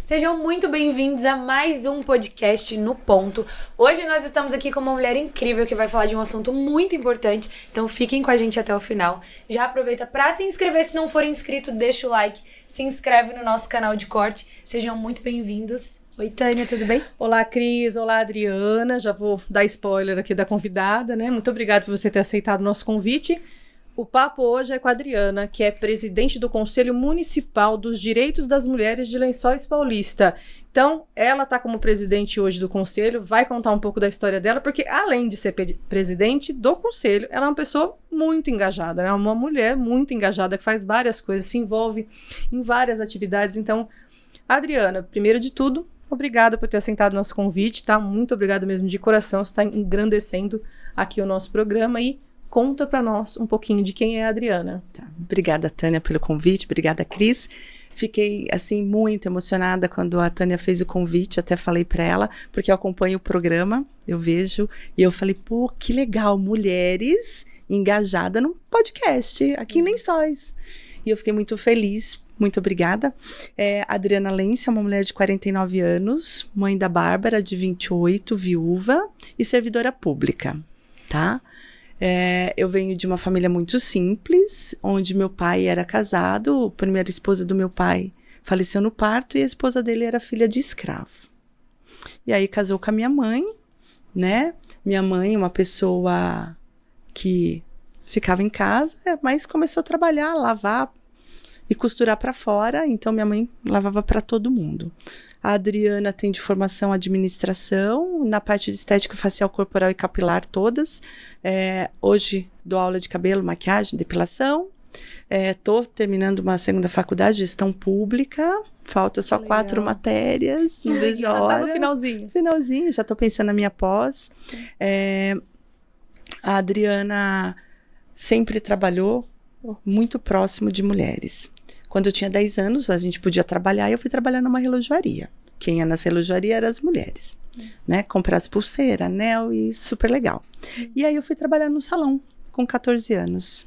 Sejam muito bem-vindos a mais um podcast No Ponto. Hoje nós estamos aqui com uma mulher incrível que vai falar de um assunto muito importante, então fiquem com a gente até o final. Já aproveita para se inscrever, se não for inscrito, deixa o like, se inscreve no nosso canal de corte. Sejam muito bem-vindos. Oi, Tânia, tudo bem? Olá, Cris. Olá, Adriana. Já vou dar spoiler aqui da convidada, né? Muito obrigada por você ter aceitado o nosso convite. O papo hoje é com a Adriana, que é presidente do Conselho Municipal dos Direitos das Mulheres de Lençóis Paulista. Então, ela está como presidente hoje do Conselho, vai contar um pouco da história dela, porque além de ser presidente do Conselho, ela é uma pessoa muito engajada, é uma mulher muito engajada, que faz várias coisas, se envolve em várias atividades. Então, Adriana, primeiro de tudo, obrigada por ter aceitado o nosso convite, tá? Muito obrigada mesmo de coração, você está engrandecendo aqui o nosso programa e conta para nós um pouquinho de quem é a Adriana. Tá. Obrigada, Tânia, pelo convite. Obrigada, Cris. Fiquei, assim, muito emocionada quando a Tânia fez o convite. Até falei para ela, porque eu acompanho o programa, eu vejo, e eu falei, pô, que legal, mulheres engajadas num podcast aqui em Lençóis. E eu fiquei muito feliz. Muito obrigada. Adriana Lense é uma mulher de 49 anos, mãe da Bárbara, de 28, viúva e servidora pública, tá? Eu venho de uma família muito simples, onde meu pai era casado, a primeira esposa do meu pai faleceu no parto e a esposa dele era filha de escravo. E aí casou com a minha mãe, né? Minha mãe, uma pessoa que ficava em casa, mas começou a trabalhar, lavar e costurar para fora, então minha mãe lavava para todo mundo. A Adriana tem de formação administração, na parte de estética facial, corporal e capilar todas. Hoje dou aula de cabelo, maquiagem, depilação. Estou terminando uma segunda faculdade, gestão pública. Falta só 4 matérias, não vejo a hora. Tá no finalzinho. Finalzinho, já estou pensando na minha pós. A Adriana sempre trabalhou muito próximo de mulheres. Quando eu tinha 10 anos, a gente podia trabalhar e eu fui trabalhar numa relojoaria. Quem ia nessa relojoaria eram as mulheres, né? Comprar as pulseiras, anel e super legal. E aí eu fui trabalhar no salão com 14 anos.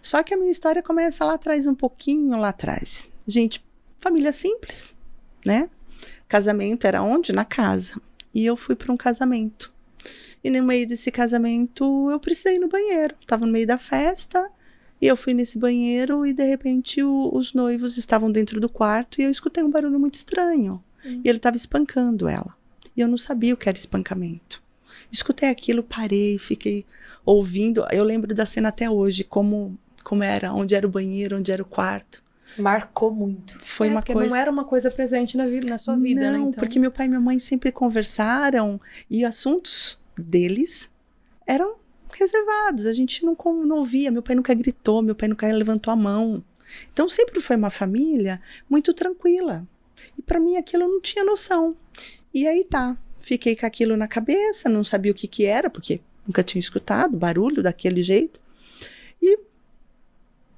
Só que a minha história começa lá atrás, um pouquinho lá atrás. Gente, família simples, né? Casamento era onde? Na casa. E eu fui para um casamento. E no meio desse casamento eu precisei ir no banheiro. Estava no meio da festa. E eu fui nesse banheiro e, de repente, os noivos estavam dentro do quarto e eu escutei um barulho muito estranho. E ele estava espancando ela. E eu não sabia o que era espancamento. Escutei aquilo, parei, fiquei ouvindo. Eu lembro da cena até hoje, como era, onde era o banheiro, onde era o quarto. Marcou muito. Foi uma coisa... não era uma coisa presente na sua vida, né? Não, então... porque meu pai e minha mãe sempre conversaram e assuntos deles eram reservados, a gente não ouvia, meu pai nunca gritou, meu pai nunca levantou a mão. Então sempre foi uma família muito tranquila. E para mim aquilo eu não tinha noção. E aí fiquei com aquilo na cabeça, não sabia o que era, porque nunca tinha escutado barulho daquele jeito. E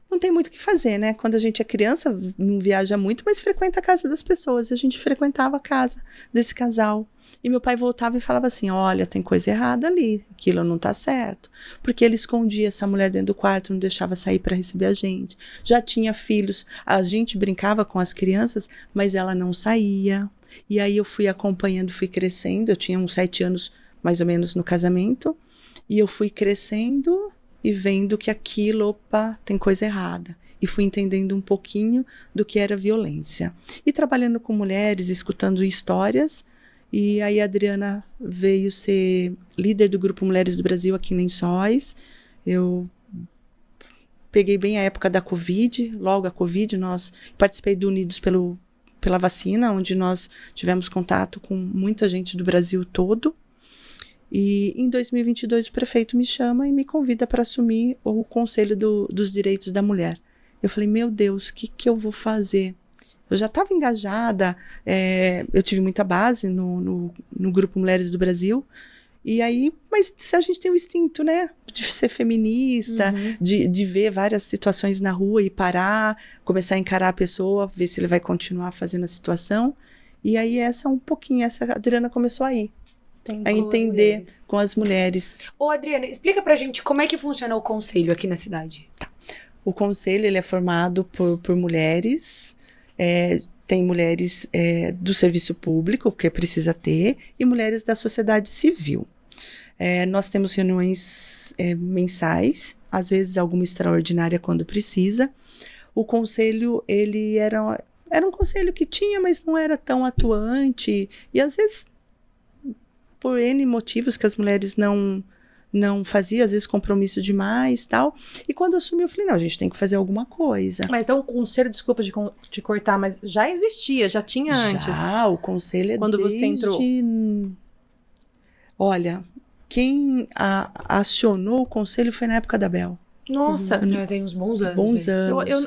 não tem muito o que fazer, né? Quando a gente é criança, não viaja muito, mas frequenta a casa das pessoas. E a gente frequentava a casa desse casal. E meu pai voltava e falava assim, olha, tem coisa errada ali, aquilo não tá certo. Porque ele escondia essa mulher dentro do quarto, não deixava sair para receber a gente. Já tinha filhos, a gente brincava com as crianças, mas ela não saía. E aí eu fui acompanhando, fui crescendo, eu tinha uns 7 anos mais ou menos no casamento, e eu fui crescendo e vendo que aquilo, opa, tem coisa errada. E fui entendendo um pouquinho do que era violência. E trabalhando com mulheres, escutando histórias. E aí a Adriana veio ser líder do Grupo Mulheres do Brasil aqui em Lençóis. Eu peguei bem a época da Covid, logo a Covid, nós participei do Unidos pela Vacina, onde nós tivemos contato com muita gente do Brasil todo. E em 2022 o prefeito me chama e me convida para assumir o Conselho dos Direitos da Mulher. Eu falei, meu Deus, o que eu vou fazer? Eu já estava engajada, eu tive muita base no Grupo Mulheres do Brasil, e aí, mas se a gente tem o instinto, né, de ser feminista, de ver várias situações na rua e parar, começar a encarar a pessoa, ver se ele vai continuar fazendo a situação, e aí essa Adriana começou a entender com as mulheres. Ô Adriana, explica pra gente como é que funciona o conselho aqui na cidade. O conselho ele é formado por mulheres, tem mulheres do serviço público, que precisa ter, e mulheres da sociedade civil. Nós temos reuniões mensais, às vezes alguma extraordinária quando precisa. O conselho, ele era um conselho que tinha, mas não era tão atuante, e às vezes, por N motivos que as mulheres não faziam, às vezes compromisso demais, tal. E quando assumi, eu falei, não, a gente tem que fazer alguma coisa. Mas então o conselho, desculpa de cortar, mas já existia, já tinha antes. Já, o conselho quando você entrou. Olha, quem acionou o conselho foi na época da Bel. Nossa. Já tem uns bons anos.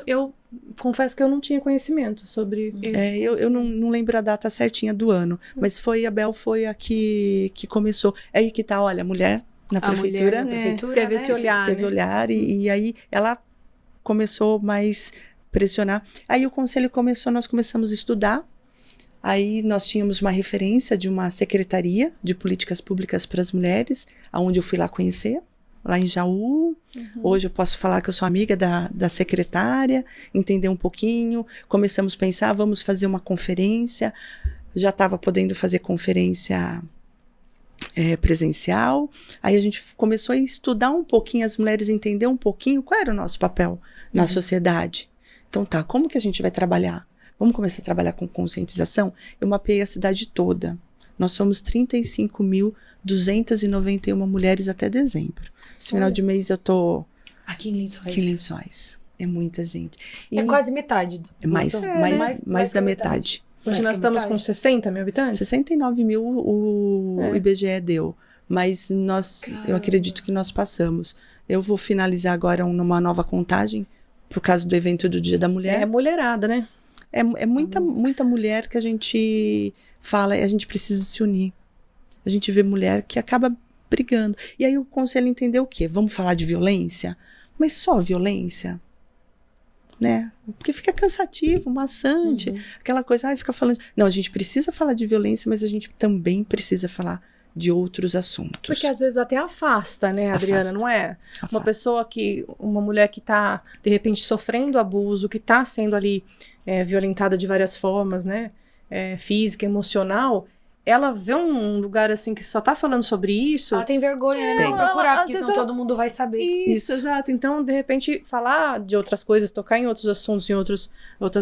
Eu confesso que eu não tinha conhecimento sobre esse. Eu não lembro a data certinha do ano, mas a Bel foi a que começou. É aí que tá, olha, a mulher na prefeitura, teve esse olhar. Teve olhar e aí ela começou mais pressionar. Aí o conselho nós começamos a estudar. Aí nós tínhamos uma referência de uma secretaria de políticas públicas para as mulheres, aonde eu fui lá conhecer, lá em Jaú. Hoje eu posso falar que eu sou amiga da secretária, entender um pouquinho. Começamos a pensar, vamos fazer uma conferência. Já estava podendo fazer conferência presencial. Aí a gente começou a estudar um pouquinho, as mulheres entender um pouquinho qual era o nosso papel na sociedade. Então tá, como que a gente vai trabalhar? Vamos começar a trabalhar com conscientização? Eu mapeei a cidade toda. Nós somos 35.291 mulheres até dezembro. Esse final de mês eu tô aqui em Lençóis. É muita gente. É quase metade. Mais da metade. Hoje nós estamos com 60 mil habitantes? 69 mil o IBGE deu. Mas eu acredito que nós passamos. Eu vou finalizar agora numa nova contagem, por causa do evento do Dia da Mulher. É mulherada, né? É muita mulher que a gente fala, a gente precisa se unir. A gente vê mulher que acaba brigando. E aí o conselho entendeu o quê? Vamos falar de violência? Mas só violência? Né? Porque fica cansativo, maçante, aquela coisa, fica falando. Não, a gente precisa falar de violência, mas a gente também precisa falar de outros assuntos. Porque às vezes até afasta, né, Adriana, não é? Afasta. Uma mulher que está, de repente, sofrendo abuso, que está sendo ali violentada de várias formas, né, física, emocional, ela vê um lugar assim que só tá falando sobre isso. Ela tem vergonha, né? De procurar, porque senão todo mundo vai saber. Isso, exato. Então, de repente, falar de outras coisas, tocar em outros assuntos, em outras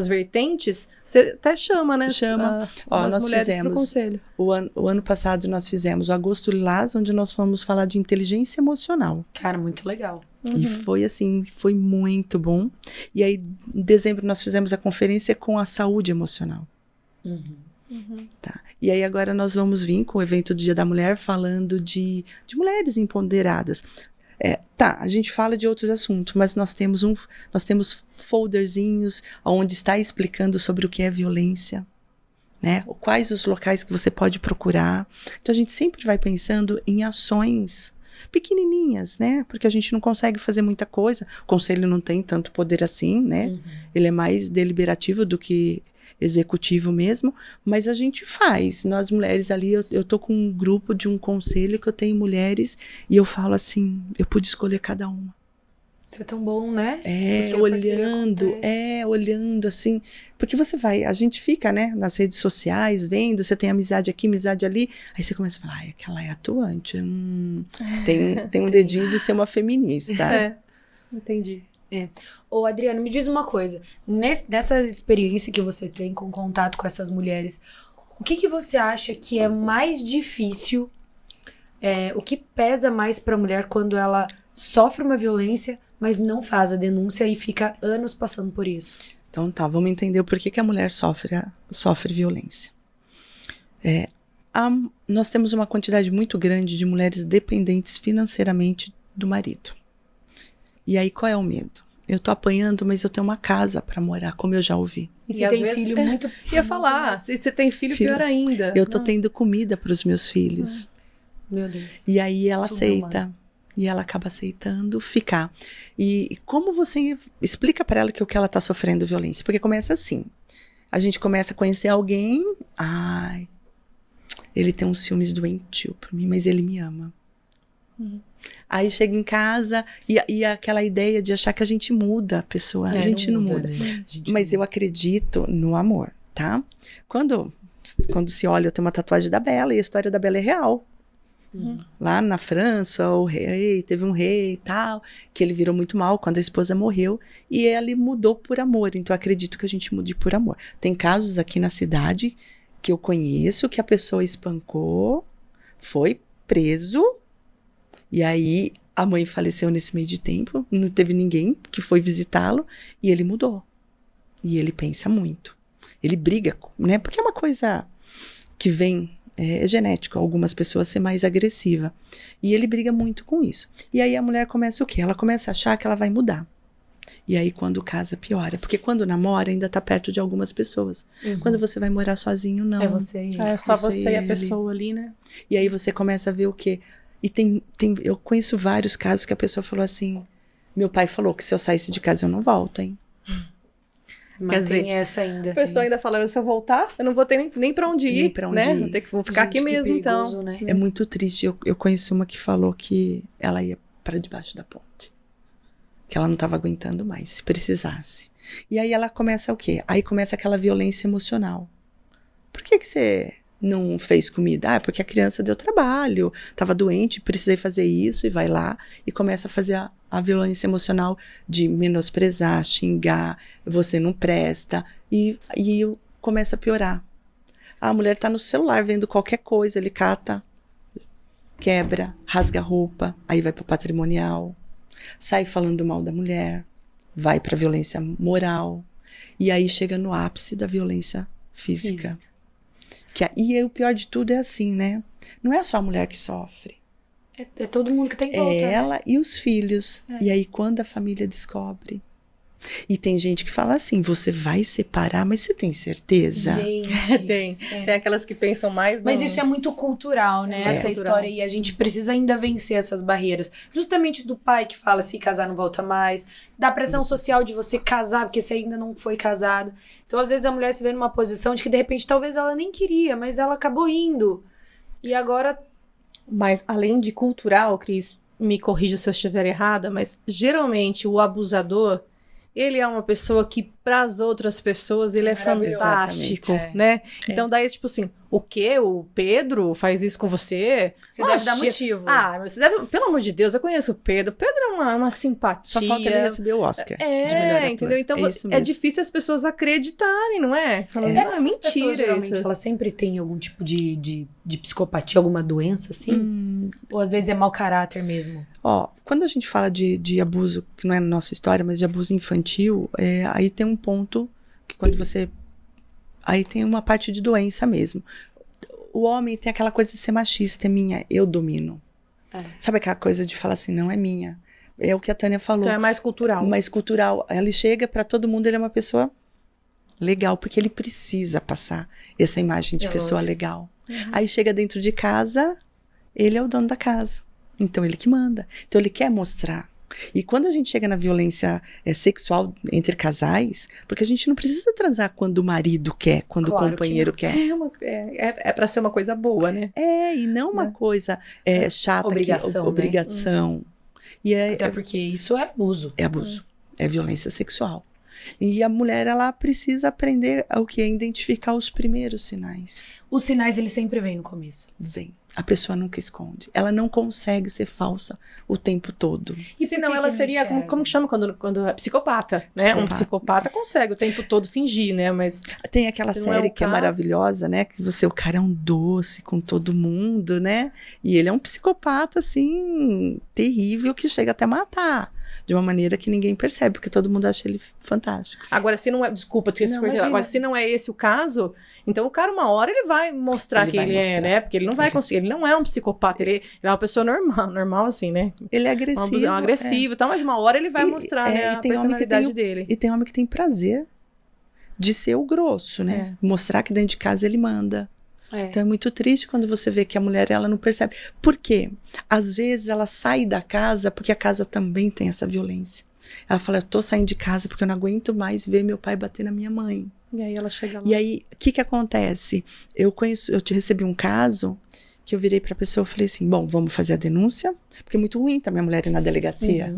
vertentes, você até chama, né? Chama. Nós fizemos, o ano passado nós fizemos o Agosto Lilás, onde nós fomos falar de inteligência emocional. Cara, muito legal. E foi assim, foi muito bom. E aí, em dezembro, nós fizemos a conferência com a saúde emocional. Tá. E aí agora nós vamos vir com o evento do Dia da Mulher falando de mulheres empoderadas. A gente fala de outros assuntos, mas nós temos folderzinhos onde está explicando sobre o que é violência, né? Quais os locais que você pode procurar. Então a gente sempre vai pensando em ações pequenininhas, né? Porque a gente não consegue fazer muita coisa. O conselho não tem tanto poder assim, né? Ele é mais deliberativo do que executivo mesmo, mas a gente faz. Nós mulheres ali, eu tô com um grupo de um conselho que eu tenho mulheres e eu falo assim, eu pude escolher cada uma. Isso é tão bom, né? Olhando assim, porque a gente fica, né, nas redes sociais, vendo, você tem amizade aqui, amizade ali, aí você começa a falar, aquela é atuante, tem um dedinho de ser uma feminista. Entendi. Ô, Adriana, me diz uma coisa. Nessa experiência que você tem com contato com essas mulheres, o que você acha que é mais difícil, o que pesa mais pra mulher quando ela sofre uma violência, mas não faz a denúncia e fica anos passando por isso? Então tá, vamos entender o porquê que a mulher sofre violência. Nós temos uma quantidade muito grande de mulheres dependentes financeiramente do marido. E aí, qual é o medo? Eu tô apanhando, mas eu tenho uma casa pra morar, como eu já ouvi. E você tem filho muito... Ia falar, se você tem filho, pior ainda. Eu tô tendo comida pros meus filhos. Meu Deus. E aí ela aceita. E ela acaba aceitando ficar. E como você explica pra ela que o que ela tá sofrendo violência? Porque começa assim. A gente começa a conhecer alguém. Ai, ele tem uns ciúmes doentio por mim, mas ele me ama. Aí chega em casa e aquela ideia de achar que a gente muda a pessoa. A gente não muda. Mas eu acredito no amor. tá? Quando se olha, eu tenho uma tatuagem da Bela, e a história da Bela é real. Lá na França, teve um rei e tal, que ele virou muito mal quando a esposa morreu, e ele mudou por amor. Então eu acredito que a gente mude por amor. Tem casos aqui na cidade que eu conheço que a pessoa espancou, foi preso, e aí a mãe faleceu nesse meio de tempo, não teve ninguém que foi visitá-lo, e ele mudou. E ele pensa muito. Ele briga, né? Porque é uma coisa que vem... É genético, algumas pessoas ser mais agressiva. E ele briga muito com isso. E aí a mulher começa o quê? Ela começa a achar que ela vai mudar. E aí quando casa, piora. Porque quando namora, ainda tá perto de algumas pessoas. Quando você vai morar sozinho, não. É você e ele. É só você e a pessoa ali, né? E aí você começa a ver o quê? E eu conheço vários casos que a pessoa falou assim, meu pai falou que se eu saísse de casa eu não volto, hein? Mas tem essa ainda. A pessoa ainda fala, se eu voltar, eu não vou ter nem pra onde ir, Nem pra onde né? ir. Vou ficar Gente, aqui mesmo, que perigoso, então. né? É muito triste. Eu conheço uma que falou que ela ia para debaixo da ponte. Que ela não estava aguentando mais, se precisasse. E aí ela começa o quê? Aí começa aquela violência emocional. Por que você não fez comida? Ah, porque a criança deu trabalho, estava doente, precisei fazer isso, e vai lá e começa a fazer a violência emocional de menosprezar, xingar, você não presta, e começa a piorar. A mulher tá no celular vendo qualquer coisa, ele cata, quebra, rasga a roupa, aí vai pro patrimonial, sai falando mal da mulher, vai pra violência moral, e aí chega no ápice da violência física. E o pior de tudo é assim, né? Não é só a mulher que sofre. É todo mundo que tem volta. É ela, né? e os filhos. E aí quando a família descobre. E tem gente que fala assim, você vai separar, mas você tem certeza? Gente. Tem aquelas que pensam mais... Mas isso é muito cultural, né? Essa cultural. história. E a gente precisa ainda vencer essas barreiras. Justamente do pai que fala, se casar não volta mais. Da pressão social de você casar, porque você ainda não foi casada. Então, às vezes, a mulher se vê numa posição de que, de repente, talvez ela nem queria, mas ela acabou indo. E agora... Mas, além de cultural, Cris, me corrija se eu estiver errada, mas, geralmente, o abusador... Ele é uma pessoa que, para as outras pessoas, ele é fantástico, né? Então, daí, tipo assim, o quê? O Pedro faz isso com você? Você deve dar motivo. Ah, mas você deve... Pelo amor de Deus, eu conheço o Pedro. O Pedro é uma simpatia. Só falta ele receber o Oscar de melhor ator. Entendeu? Então, é difícil as pessoas acreditarem, não é? Você fala, mentira pessoas, geralmente, isso. elas sempre têm algum tipo de psicopatia, alguma doença, assim? Ou às vezes é mau caráter mesmo? Ó, quando a gente fala de abuso, que não é na nossa história, mas de abuso infantil, aí tem um ponto que quando você... Aí tem uma parte de doença mesmo. O homem tem aquela coisa de ser machista, é minha, eu domino. Sabe aquela coisa de falar assim, não é minha? É o que a Tânia falou. Então é mais cultural. Mais cultural. Ele chega pra todo mundo, ele é uma pessoa legal, porque ele precisa passar essa imagem de pessoa legal. Aí chega dentro de casa, ele é o dono da casa. Então, ele que manda. Então, ele quer mostrar. E quando a gente chega na violência sexual entre casais, porque a gente não precisa transar quando o marido quer, quando o companheiro quer. É pra ser uma coisa boa, né? E não uma coisa chata. Obrigação, obrigação. Né? E até porque isso é abuso. É abuso. É violência sexual. E a mulher, ela precisa aprender o que é identificar os primeiros sinais. Os sinais, eles sempre vêm no começo. Vem. A pessoa nunca esconde. Ela não consegue ser falsa o tempo todo. E senão ela seria, como chama quando é psicopata, né? Um psicopata consegue o tempo todo fingir, né? Mas tem aquela série que é maravilhosa, né? Que o cara é um doce com todo mundo, né? E ele é um psicopata, assim, terrível, que chega até a matar. De uma maneira que ninguém percebe, porque todo mundo acha ele fantástico. Agora, se não é... Desculpa, agora, se não é esse o caso, então o cara, uma hora, ele vai mostrar que ele é, né? Porque ele não vai conseguir. Ele não é um psicopata, ele é uma pessoa normal assim, né? Ele é agressivo. É um agressivo e tal, mas uma hora ele vai mostrar, né, a personalidade dele. E tem homem que tem prazer de ser o grosso, né? Mostrar que dentro de casa ele manda. Então é muito triste quando você vê que a mulher, ela não percebe. Por quê? Às vezes ela sai da casa porque a casa também tem essa violência. Ela fala, eu tô saindo de casa porque eu não aguento mais ver meu pai bater na minha mãe. E aí ela chega lá. E aí, o que acontece? Eu te recebi um caso que eu virei pra pessoa e falei assim, bom, vamos fazer a denúncia, porque é muito ruim também a mulher ir na delegacia.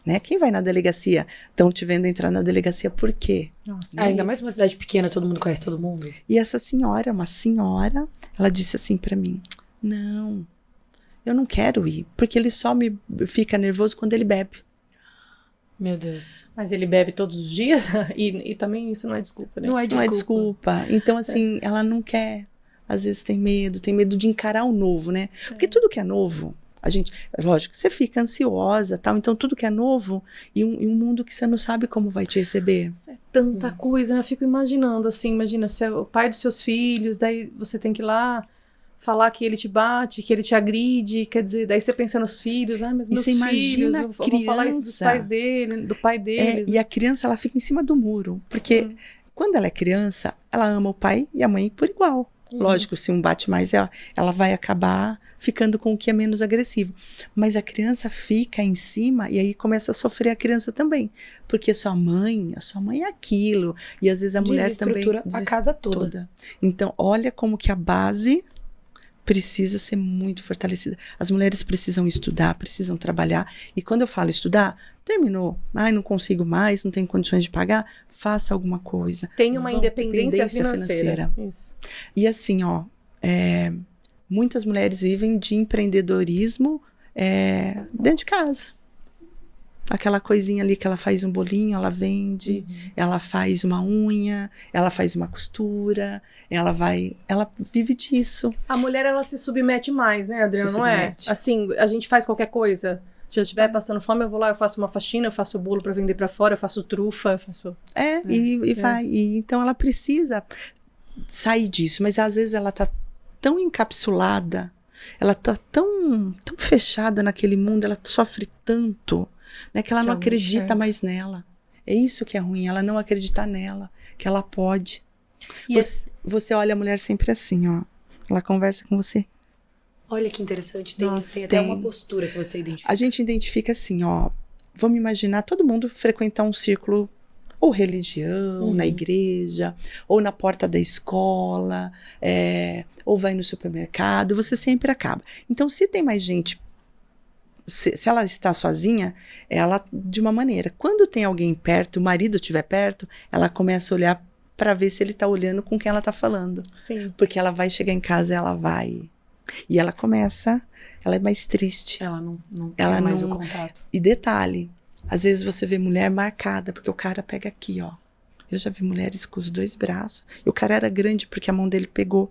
né? Quem vai na delegacia? Estão te vendo entrar na delegacia por quê? Nossa, Ainda mais uma cidade pequena, todo mundo conhece todo mundo. E essa senhora, uma senhora, ela disse assim pra mim, não, eu não quero ir, porque ele só me fica nervoso quando ele bebe. Meu Deus. Mas ele bebe todos os dias? E também isso não é desculpa, né? Não é Não é desculpa. desculpa. Então, assim, ela não quer. Às vezes tem medo de encarar o novo, né? Porque tudo que é novo, a gente, lógico, você fica ansiosa, tal. Então, tudo que é novo e um mundo que você não sabe como vai te receber. É tanta coisa, né? Eu fico imaginando, assim, imagina, você é o pai dos seus filhos, daí você tem que ir lá falar que ele te bate, que ele te agride, quer dizer, daí você pensa nos filhos, mas meus você filhos, imagina eu vou falar isso dos pais dele, do pai deles. E a criança, ela fica em cima do muro. Porque quando ela é criança, ela ama o pai e a mãe por igual. Lógico, se um bate mais, ela vai acabar ficando com o que é menos agressivo. Mas a criança fica em cima e aí começa a sofrer a criança também. Porque a sua mãe é aquilo. E às vezes a mulher também... Desestrutura a casa toda. Então, olha como que a base precisa ser muito fortalecida. As mulheres precisam estudar, precisam trabalhar. E quando eu falo estudar, terminou. Não consigo mais, não tenho condições de pagar. Faça alguma coisa. Tem uma independência financeira. Isso. E assim, muitas mulheres vivem de empreendedorismo dentro de casa. Aquela coisinha ali que ela faz um bolinho, ela vende, ela faz uma unha, ela faz uma costura, ela vive disso. A mulher, ela se submete mais, né, Adriana, não é? Assim, a gente faz qualquer coisa. Se eu estiver passando fome, eu vou lá, eu faço uma faxina, eu faço bolo para vender para fora, eu faço trufa, eu faço... Vai. E, então ela precisa sair disso, mas às vezes ela tá tão encapsulada, ela tá tão fechada naquele mundo, ela sofre tanto, né, que ela não acredita mais nela. É isso que é ruim, ela não acreditar nela, que ela pode. Você olha a mulher sempre assim, ela conversa com você. Olha que interessante, tem até uma postura que você identifica. A gente identifica assim, vamos imaginar todo mundo frequentar um círculo ou religião, na igreja, ou na porta da escola, ou vai no supermercado, você sempre acaba. Então, se tem mais gente, se ela está sozinha, ela de uma maneira. Quando tem alguém perto, o marido estiver perto, ela começa a olhar para ver se ele está olhando com quem ela está falando. Sim. Porque ela vai chegar em casa, ela vai... E ela é mais triste. Ela não quer mais o contato. E detalhe, às vezes você vê mulher marcada, porque o cara pega aqui, Eu já vi mulheres com os 2 braços, e o cara era grande porque a mão dele pegou,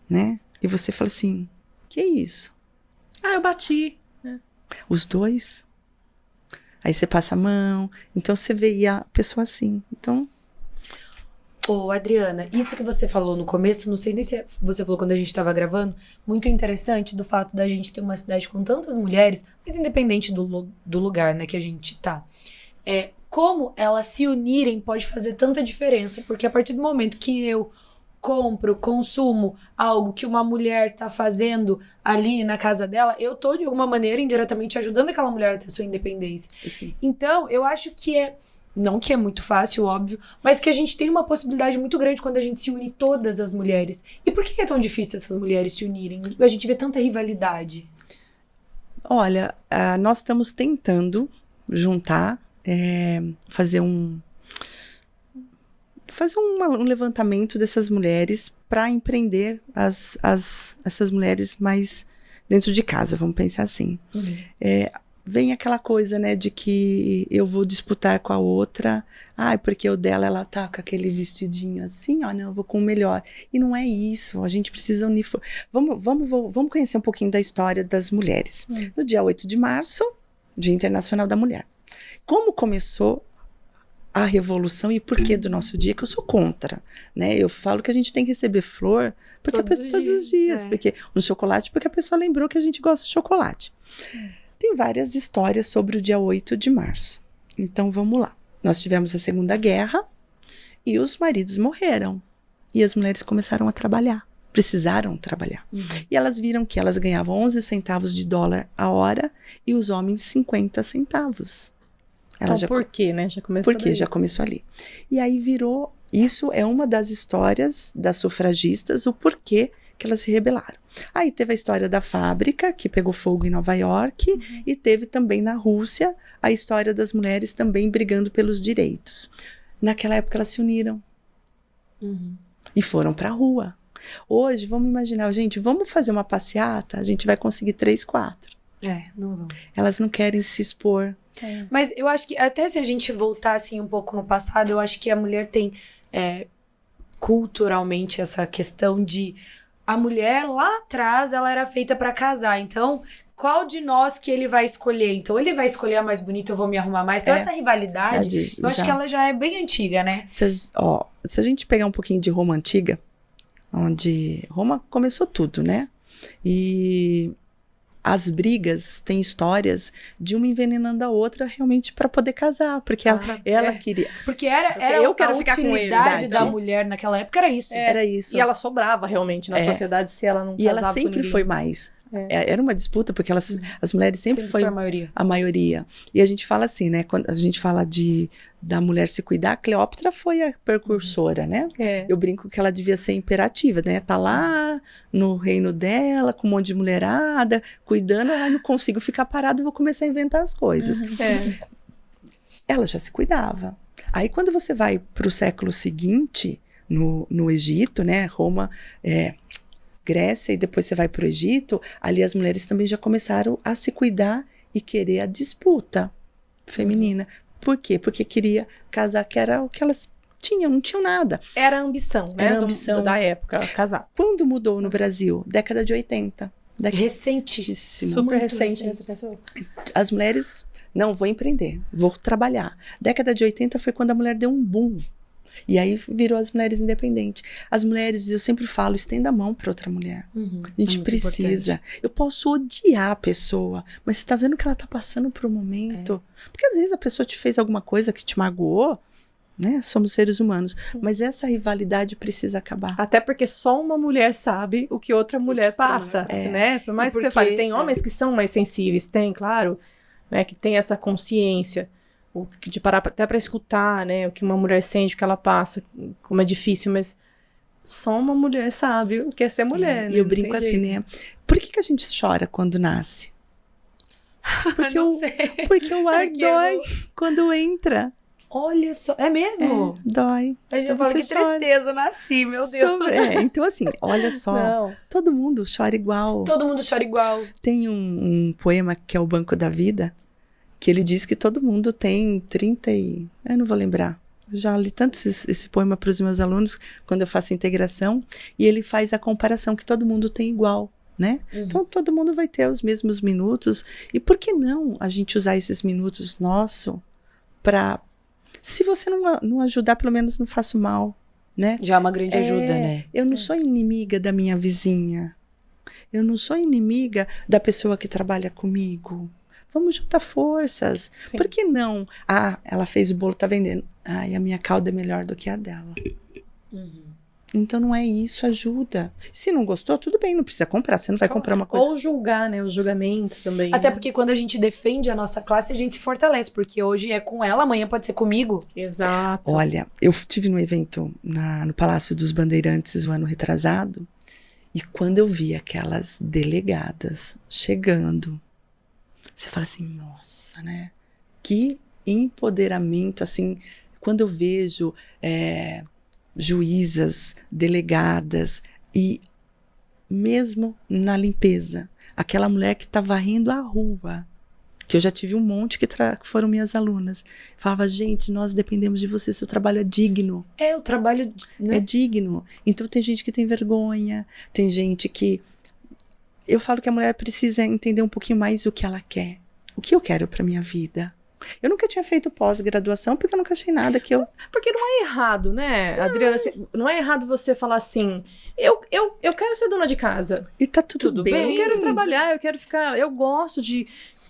né? E você fala assim, que isso? Eu bati. Os 2? Aí você passa a mão, então você vê a pessoa assim, então... Ô, Adriana, isso que você falou no começo, não sei nem se você falou quando a gente estava gravando, muito interessante do fato da gente ter uma cidade com tantas mulheres, mas independente do lugar, né, que a gente tá. Como elas se unirem pode fazer tanta diferença, porque a partir do momento que eu consumo algo que uma mulher tá fazendo ali na casa dela, eu tô de alguma maneira indiretamente ajudando aquela mulher a ter sua independência. Sim. Então, eu acho que não que é muito fácil, óbvio, mas que a gente tem uma possibilidade muito grande quando a gente se une todas as mulheres. E por que é tão difícil essas mulheres se unirem? A gente vê tanta rivalidade. Olha, nós estamos tentando juntar, fazer um levantamento dessas mulheres para empreender essas mulheres mais dentro de casa, vamos pensar assim. Vem aquela coisa, né, de que eu vou disputar com a outra, porque o dela, ela tá com aquele vestidinho assim, não, eu vou com o melhor. E não é isso, a gente precisa unir. Vamos conhecer um pouquinho da história das mulheres. No dia 8 de março, Dia Internacional da Mulher. Como começou a revolução e por que do nosso dia, que eu sou contra, né? Eu falo que a gente tem que receber flor porque todos os dias, porque no chocolate, porque a pessoa lembrou que a gente gosta de chocolate. Tem várias histórias sobre o dia 8 de março. Então, vamos lá. Nós tivemos a Segunda Guerra e os maridos morreram. E as mulheres começaram a trabalhar. Precisaram trabalhar. E elas viram que elas ganhavam 11 centavos de dólar a hora e os homens 50 centavos. Por quê, né? Já começou Por quê? Já começou ali. E aí virou... Isso é uma das histórias das sufragistas, o porquê que elas se rebelaram. Aí teve a história da fábrica, que pegou fogo em Nova York, e teve também na Rússia a história das mulheres também brigando pelos direitos. Naquela época elas se uniram e foram para a rua. Hoje, vamos imaginar, gente, vamos fazer uma passeata, a gente vai conseguir 3, 4. Não vão. Elas não querem se expor. Mas eu acho que, até se a gente voltar assim um pouco no passado, eu acho que a mulher tem culturalmente essa questão de a mulher lá atrás, ela era feita pra casar, então qual de nós que ele vai escolher? Então ele vai escolher a mais bonita, eu vou me arrumar mais. Então essa rivalidade, eu acho que ela já é bem antiga, né? Se a gente pegar um pouquinho de Roma antiga, onde Roma começou tudo, né? E as brigas têm histórias de uma envenenando a outra realmente para poder casar, porque ela queria. Porque era eu quero a ficar com ele, utilidade da mulher naquela época era isso. Era isso. E ela sobrava realmente na sociedade se ela não casava. E ela sempre foi mais. Era uma disputa, porque as mulheres sempre foi a maioria. E a gente fala assim, né? Quando a gente fala da mulher se cuidar, a Cleópatra foi a precursora, né? Eu brinco que ela devia ser imperativa, né? Tá lá no reino dela, com um monte de mulherada, cuidando, não consigo ficar parada, vou começar a inventar as coisas. Ela já se cuidava. Aí quando você vai para o século seguinte, no Egito, né? Roma, Grécia, e depois você vai para o Egito, ali as mulheres também já começaram a se cuidar e querer a disputa feminina. Por quê? Porque queria casar, que era o que elas tinham, não tinham nada. Era a ambição, né? Era a ambição da época, casar. Quando mudou no Brasil? Década de 80. Recentíssimo. Super recente essa pessoa. As mulheres, não, vou empreender, vou trabalhar. Década de 80 foi quando a mulher deu um boom. E aí virou as mulheres independentes. As mulheres, eu sempre falo, estenda a mão para outra mulher. A gente precisa. Importante. Eu posso odiar a pessoa, mas você tá vendo que ela tá passando por um momento. Porque às vezes a pessoa te fez alguma coisa que te magoou, né? Somos seres humanos. Mas essa rivalidade precisa acabar. Até porque só uma mulher sabe o que outra mulher passa, né? Por mais que você fale, tem homens que são mais sensíveis, tem, claro, né? Que tem essa consciência. De parar até para escutar, né, o que uma mulher sente, o que ela passa, como é difícil, mas só uma mulher sabe o que é ser mulher, né? E eu brinco assim, né? Por que a gente chora quando nasce? Porque o ar dói quando entra. Olha só, é mesmo? Dói. A gente fala que tristeza, nasci, meu Deus. Então assim, olha só, todo mundo chora igual. Todo mundo chora igual. Tem um poema que é o Banco da Vida, que ele diz que todo mundo tem 30 e... Eu não vou lembrar. Eu já li tanto esse poema para os meus alunos, quando eu faço integração, e ele faz a comparação que todo mundo tem igual, né? Então, todo mundo vai ter os mesmos minutos. E por que não a gente usar esses minutos nossos para... Se você não ajudar, pelo menos não faço mal, né? Já é uma grande ajuda, né? Eu não sou inimiga da minha vizinha. Eu não sou inimiga da pessoa que trabalha comigo. Vamos juntar forças. Sim. Por que não? Ela fez o bolo, tá vendendo. E a minha calda é melhor do que a dela. Então não é isso, ajuda. Se não gostou, tudo bem, não precisa comprar. Você não vai comprar uma coisa. Ou julgar, né? Os julgamentos também. Até né? porque quando a gente defende a nossa classe, a gente se fortalece. Porque hoje é com ela, amanhã pode ser comigo. Exato. Olha, eu tive num evento no Palácio dos Bandeirantes o ano retrasado. E quando eu vi aquelas delegadas chegando, você fala assim, nossa, né? Que empoderamento, assim, quando eu vejo juízas, delegadas, e mesmo na limpeza, aquela mulher que tá varrendo a rua, que eu já tive um monte que foram minhas alunas, falava, gente, nós dependemos de você, seu trabalho é digno. O trabalho... Né? É digno. Então tem gente que tem vergonha, tem gente que... Eu falo que a mulher precisa entender um pouquinho mais o que ela quer. O que eu quero para minha vida. Eu nunca tinha feito pós-graduação porque eu nunca achei nada que eu... Porque não é errado, né, Adriana? Não é errado você falar assim, eu quero ser dona de casa. E tá tudo bem. Eu quero trabalhar, eu quero ficar... Eu gosto de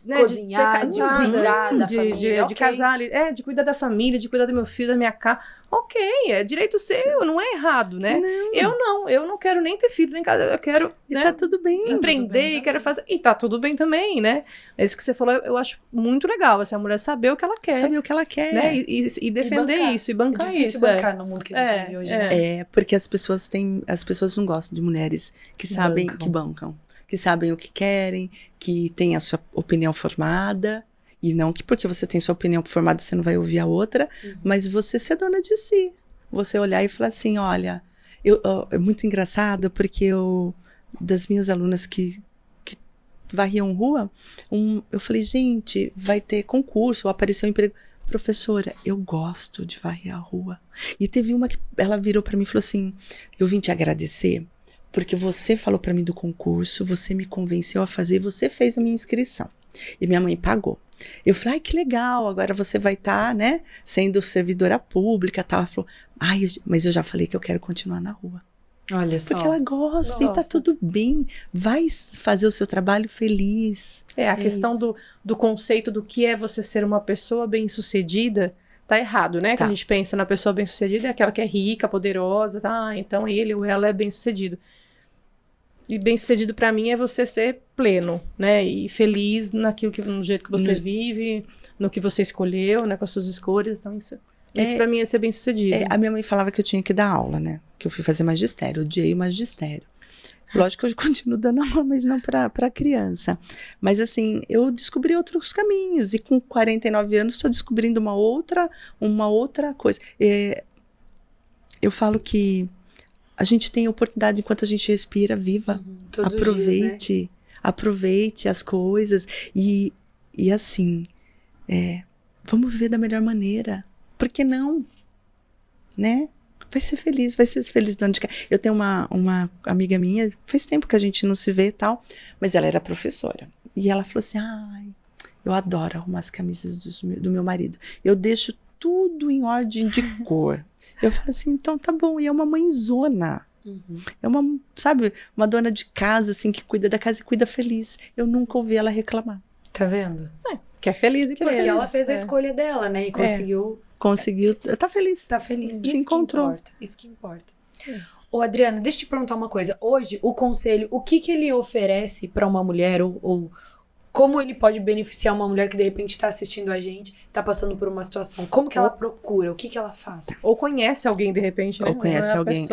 né, cozinhar, de cuidar da família. De casar ali, de cuidar da família, de cuidar do meu filho, da minha casa. Ok, é direito seu, não é errado, né? Eu não quero nem ter filho, nem casa, eu quero, E né, tá tudo bem. empreender e quero fazer. E tá tudo bem também, né? É isso que você falou, eu acho muito legal, assim, a mulher saber o que ela quer. Saber o que ela quer. Né? E defender bancar. isso, e bancar É difícil isso. bancar no mundo que a gente vive hoje, né? Porque as pessoas não gostam de mulheres que sabem, que bancam. Que sabem o que querem, que têm a sua opinião formada. E não que porque você tem sua opinião formada, você não vai ouvir a outra. Mas você ser dona de si. Você olhar e falar assim, olha... é muito engraçado, porque das minhas alunas que varriam rua, eu falei, gente, vai ter concurso, ou apareceu um emprego. Professora, eu gosto de varrer a rua. E teve uma que ela virou para mim e falou assim, eu vim te agradecer, porque você falou para mim do concurso, você me convenceu a fazer, você fez a minha inscrição. E minha mãe pagou. Eu falei, ai, que legal, agora você vai estar, né, sendo servidora pública e tal. Ela falou, mas eu já falei que eu quero continuar na rua. Olha só. Porque ela gosta e tá tudo bem. Vai fazer o seu trabalho feliz. A questão do conceito do que é você ser uma pessoa bem-sucedida tá errado, né? Que a gente pensa na pessoa bem-sucedida é aquela que é rica, poderosa, tá? Então ele ou ela é bem-sucedido. E bem-sucedido pra mim é você ser pleno, né? E feliz no jeito que você vive, no que você escolheu, né? Com as suas escolhas. Então isso pra mim é ser bem-sucedido. A minha mãe falava que eu tinha que dar aula, né? Que eu fui fazer magistério, odiei o magistério. Lógico que eu continuo dando aula, mas não pra criança. Mas assim, eu descobri outros caminhos. E com 49 anos estou descobrindo uma outra coisa. Eu falo que a gente tem oportunidade enquanto a gente respira, viva. Aproveite. Dias, né? Aproveite as coisas. E assim, vamos viver da melhor maneira. Por que não? Né? Vai ser feliz de onde quer. Eu tenho uma amiga minha, faz tempo que a gente não se vê e tal, mas ela era professora. E ela falou assim, eu adoro arrumar as camisas do meu marido. Eu deixo tudo em ordem de cor. Eu falo assim, então tá bom. E é uma mãezona. É uma dona de casa, assim, que cuida da casa e cuida feliz. Eu nunca ouvi ela reclamar. Tá vendo? Que é feliz e porque ela fez a escolha dela, né? E conseguiu, tá feliz. Tá feliz. Se encontrou. Isso que importa. Ô, Adriana, deixa eu te perguntar uma coisa. Hoje, o conselho, o que ele oferece pra uma mulher, ou como ele pode beneficiar uma mulher que de repente tá assistindo a gente, tá passando por uma situação? Como que ela procura? O que ela faz? Ou conhece alguém, de repente, né? Ou conhece alguém.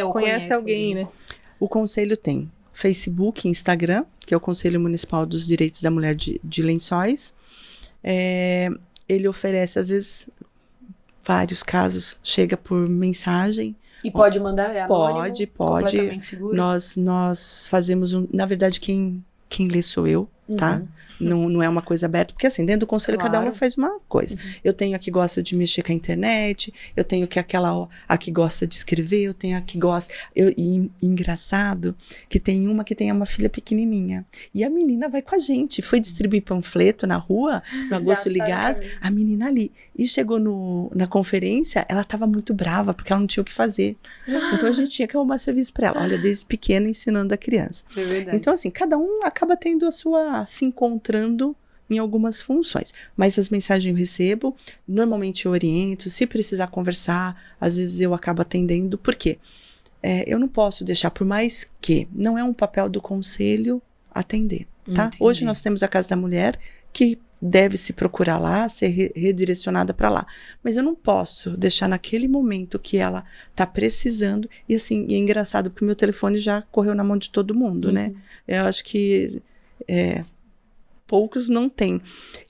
Ou conhece alguém, né? O conselho tem Facebook e Instagram, que é o Conselho Municipal dos Direitos da Mulher de Lençóis. Ele oferece, às vezes, vários casos, chega por mensagem. E pode mandar, anônimo? Pode. Completamente seguro? Nós fazemos na verdade, quem lê sou eu, tá? Não é uma coisa aberta, porque assim, dentro do conselho cada um faz uma coisa. Eu tenho a que gosta de mexer com a internet, eu tenho a que gosta de escrever, eu tenho a que gosta... engraçado que tem uma que tem uma filha pequenininha. E a menina vai com a gente, foi distribuir panfleto na rua, no Agosto Ligás, a menina ali. E chegou na conferência, ela estava muito brava, porque ela não tinha o que fazer. Então a gente tinha que arrumar serviço para ela. Olha, desde pequena ensinando a criança. É verdade. Então assim, cada um acaba tendo se encontrando em algumas funções. Mas as mensagens eu recebo, normalmente eu oriento, se precisar conversar, às vezes eu acabo atendendo. Por quê? Eu não posso deixar, por mais que não é um papel do conselho atender, tá? Entendi. Hoje nós temos a Casa da Mulher, que deve se procurar lá, ser redirecionada para lá. Mas eu não posso deixar naquele momento que ela tá precisando. E assim, é engraçado, porque o meu telefone já correu na mão de todo mundo, né? Eu acho que poucos não têm.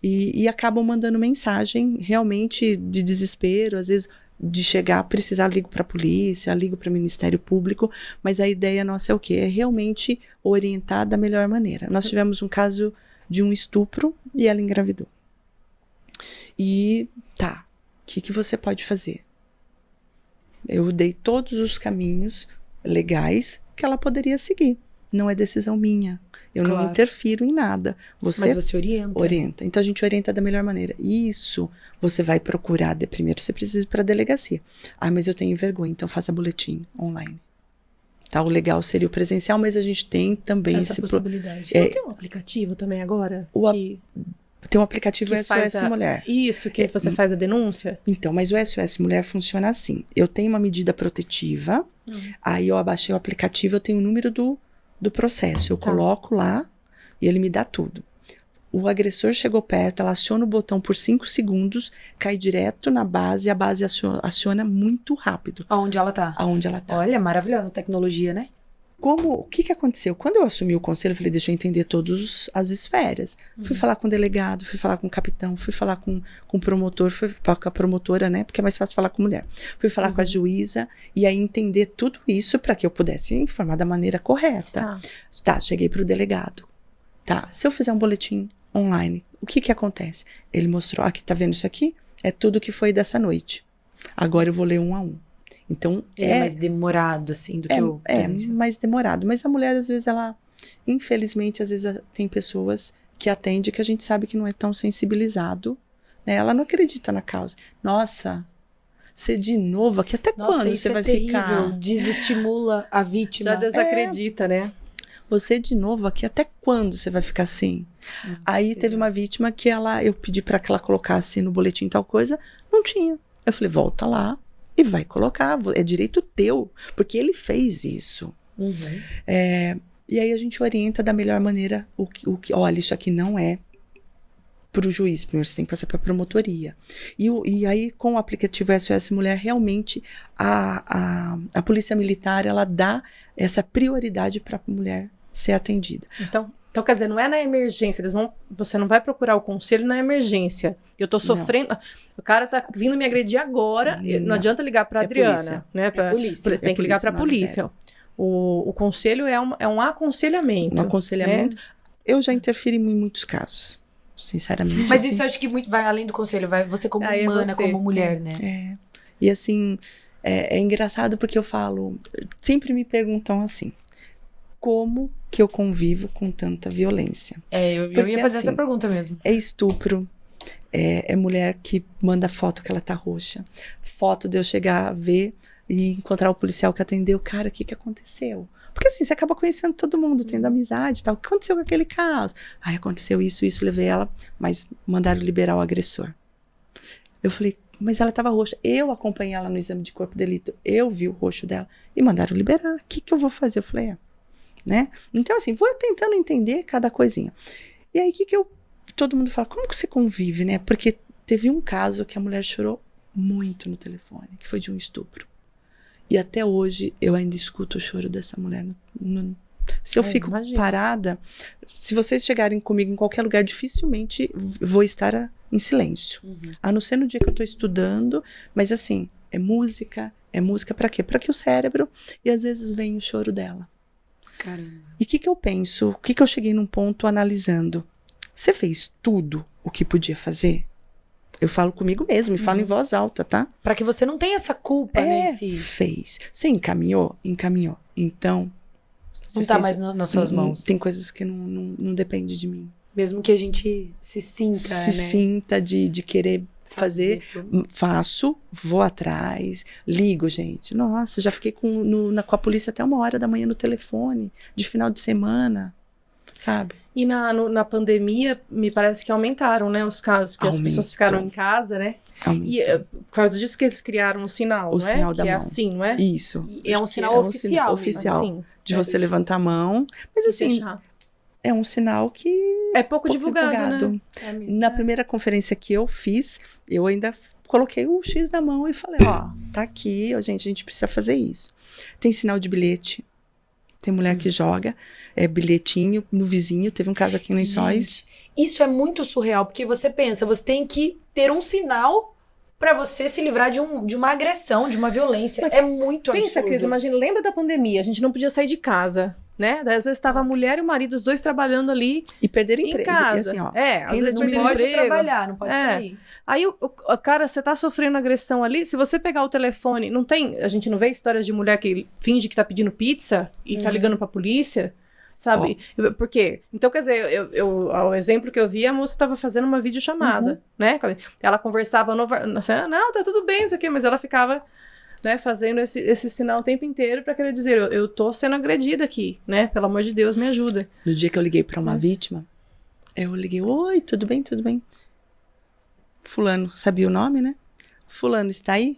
E acabam mandando mensagem realmente de desespero, às vezes de chegar, precisar, ligo para a polícia, ligo para o Ministério Público, mas a ideia nossa é o quê? É realmente orientar da melhor maneira. Nós tivemos um caso de um estupro e ela engravidou. E o que você pode fazer? Eu dei todos os caminhos legais que ela poderia seguir. Não é decisão minha. Eu não interfiro em nada. Mas você orienta. Então a gente orienta da melhor maneira. Isso você vai procurar. Primeiro você precisa ir para a delegacia. Mas eu tenho vergonha, então faça boletim online. Tá? O legal seria o presencial, mas a gente tem também essa possibilidade. Não tem um aplicativo também agora? Tem um aplicativo que faz SOS Mulher. Isso, que você faz a denúncia? Então, mas o SOS Mulher funciona assim. Eu tenho uma medida protetiva, aí eu abaixei o aplicativo, eu tenho o número do processo. Eu coloco lá e ele me dá tudo. O agressor chegou perto, ela aciona o botão por 5 segundos, cai direto na base, e a base aciona muito rápido. Aonde ela tá? Aonde ela tá. Olha, maravilhosa a tecnologia, né? O que aconteceu? Quando eu assumi o conselho, eu falei, deixa eu entender todas as esferas. Fui falar com o delegado, fui falar com o capitão, fui falar com o promotor, fui falar com a promotora, né? Porque é mais fácil falar com mulher. Fui falar com a juíza e aí entender tudo isso para que eu pudesse informar da maneira correta. Tá, cheguei pro delegado. Tá, se eu fizer um boletim online, o que acontece? Ele mostrou, aqui, tá vendo isso aqui? É tudo que foi dessa noite. Agora eu vou ler 1 a 1. Então, Ele é mais demorado, assim, do que o... É mais demorado. Mas a mulher, às vezes, ela... Infelizmente, às vezes, tem pessoas que atendem que a gente sabe que não é tão sensibilizado. Né? Ela não acredita na causa. Nossa, você de novo aqui, até quando você vai ficar? Desestimula a vítima. Já desacredita, né? Você de novo aqui, até quando você vai ficar assim? Aí teve uma vítima que eu pedi para que ela colocasse no boletim tal coisa, não tinha. Eu falei, volta lá. E vai colocar, é direito teu, porque ele fez isso. E aí a gente orienta da melhor maneira o que olha, isso aqui não é para o juiz, primeiro você tem que passar para a promotoria. E aí com o aplicativo SOS Mulher, realmente a polícia militar, ela dá essa prioridade para a mulher ser atendida. Então, quer dizer, não é na emergência, você não vai procurar o conselho na emergência. Eu tô sofrendo, o cara tá vindo me agredir agora, não adianta ligar pra Adriana, polícia. Né? Polícia. Tem que ligar pra polícia. O conselho é um aconselhamento. Um aconselhamento. Né? Eu já interferi em muitos casos, sinceramente. Mas assim, isso eu acho que muito vai além do conselho, vai você como humana, como mulher, né? E assim, é engraçado porque eu falo, sempre me perguntam assim, como que eu convivo com tanta violência? Eu ia fazer essa pergunta mesmo. É estupro, é mulher que manda foto que ela tá roxa, foto de eu chegar a ver e encontrar o policial que atendeu, cara, o que aconteceu? Porque assim, você acaba conhecendo todo mundo, tendo amizade e tal. O que aconteceu com aquele caso? Aconteceu isso, levei ela, mas mandaram liberar o agressor. Eu falei, mas ela estava roxa. Eu acompanhei ela no exame de corpo de delito, eu vi o roxo dela e mandaram liberar. O que eu vou fazer? Eu falei, né? Então, assim, vou tentando entender cada coisinha. E aí, todo mundo fala, como que você convive, né? Porque teve um caso que a mulher chorou muito no telefone, que foi de um estupro. E até hoje, eu ainda escuto o choro dessa mulher. Se eu fico parada, se vocês chegarem comigo em qualquer lugar, dificilmente vou estar em silêncio. A não ser no dia que eu estou estudando, mas assim, é música para quê? Para que o cérebro, e às vezes vem o choro dela. Caramba. E o que eu penso? O que eu cheguei num ponto analisando? Você fez tudo o que podia fazer? Eu falo comigo mesmo e falo em voz alta, tá? Pra que você não tenha essa culpa, né? Fez. Você encaminhou? Encaminhou. Então, não tá mais nas suas mãos. Tem coisas que não dependem de mim. Mesmo que a gente se sinta, né? Sinta de querer fazer, faço, vou atrás, ligo, gente. Nossa, já fiquei com a polícia até 1h da manhã no telefone, de final de semana, sabe? E na pandemia, me parece que aumentaram, né, os casos, porque as pessoas ficaram em casa, né? E por causa disso que eles criaram o sinal, não é? Sinal da mão. É assim, não é? Isso. E é um sinal oficial. Oficial. Assim, de você levantar a mão. Mas assim, é um sinal que... É pouco divulgado, né? Na primeira conferência que eu fiz, eu ainda coloquei o X na mão e falei, tá aqui, a gente precisa fazer isso. Tem sinal de bilhete. Tem mulher que joga bilhetinho no vizinho. Teve um caso aqui em Lençóis. Isso é muito surreal, porque você pensa, você tem que ter um sinal pra você se livrar de uma agressão, de uma violência. É muito absurdo. Pensa, Cris, imagina, lembra da pandemia, a gente não podia sair de casa, né? Daí, às vezes estava a mulher e o marido, os dois trabalhando ali e perderam emprego. Casa. E assim, às vezes não pode trabalhar, não pode sair. Aí, o cara, você tá sofrendo agressão ali, se você pegar o telefone, a gente não vê histórias de mulher que finge que tá pedindo pizza e tá ligando pra polícia, sabe? Por quê? Então, quer dizer, o exemplo que eu vi, a moça tava fazendo uma videochamada, né? Ela conversava, não, tá tudo bem, não sei o quê, mas ela ficava né, fazendo esse sinal o tempo inteiro para querer dizer, eu tô sendo agredida aqui, né? Pelo amor de Deus, me ajuda. No dia que eu liguei para uma vítima, eu liguei, oi, tudo bem, tudo bem? Fulano, sabia o nome, né? Fulano está aí?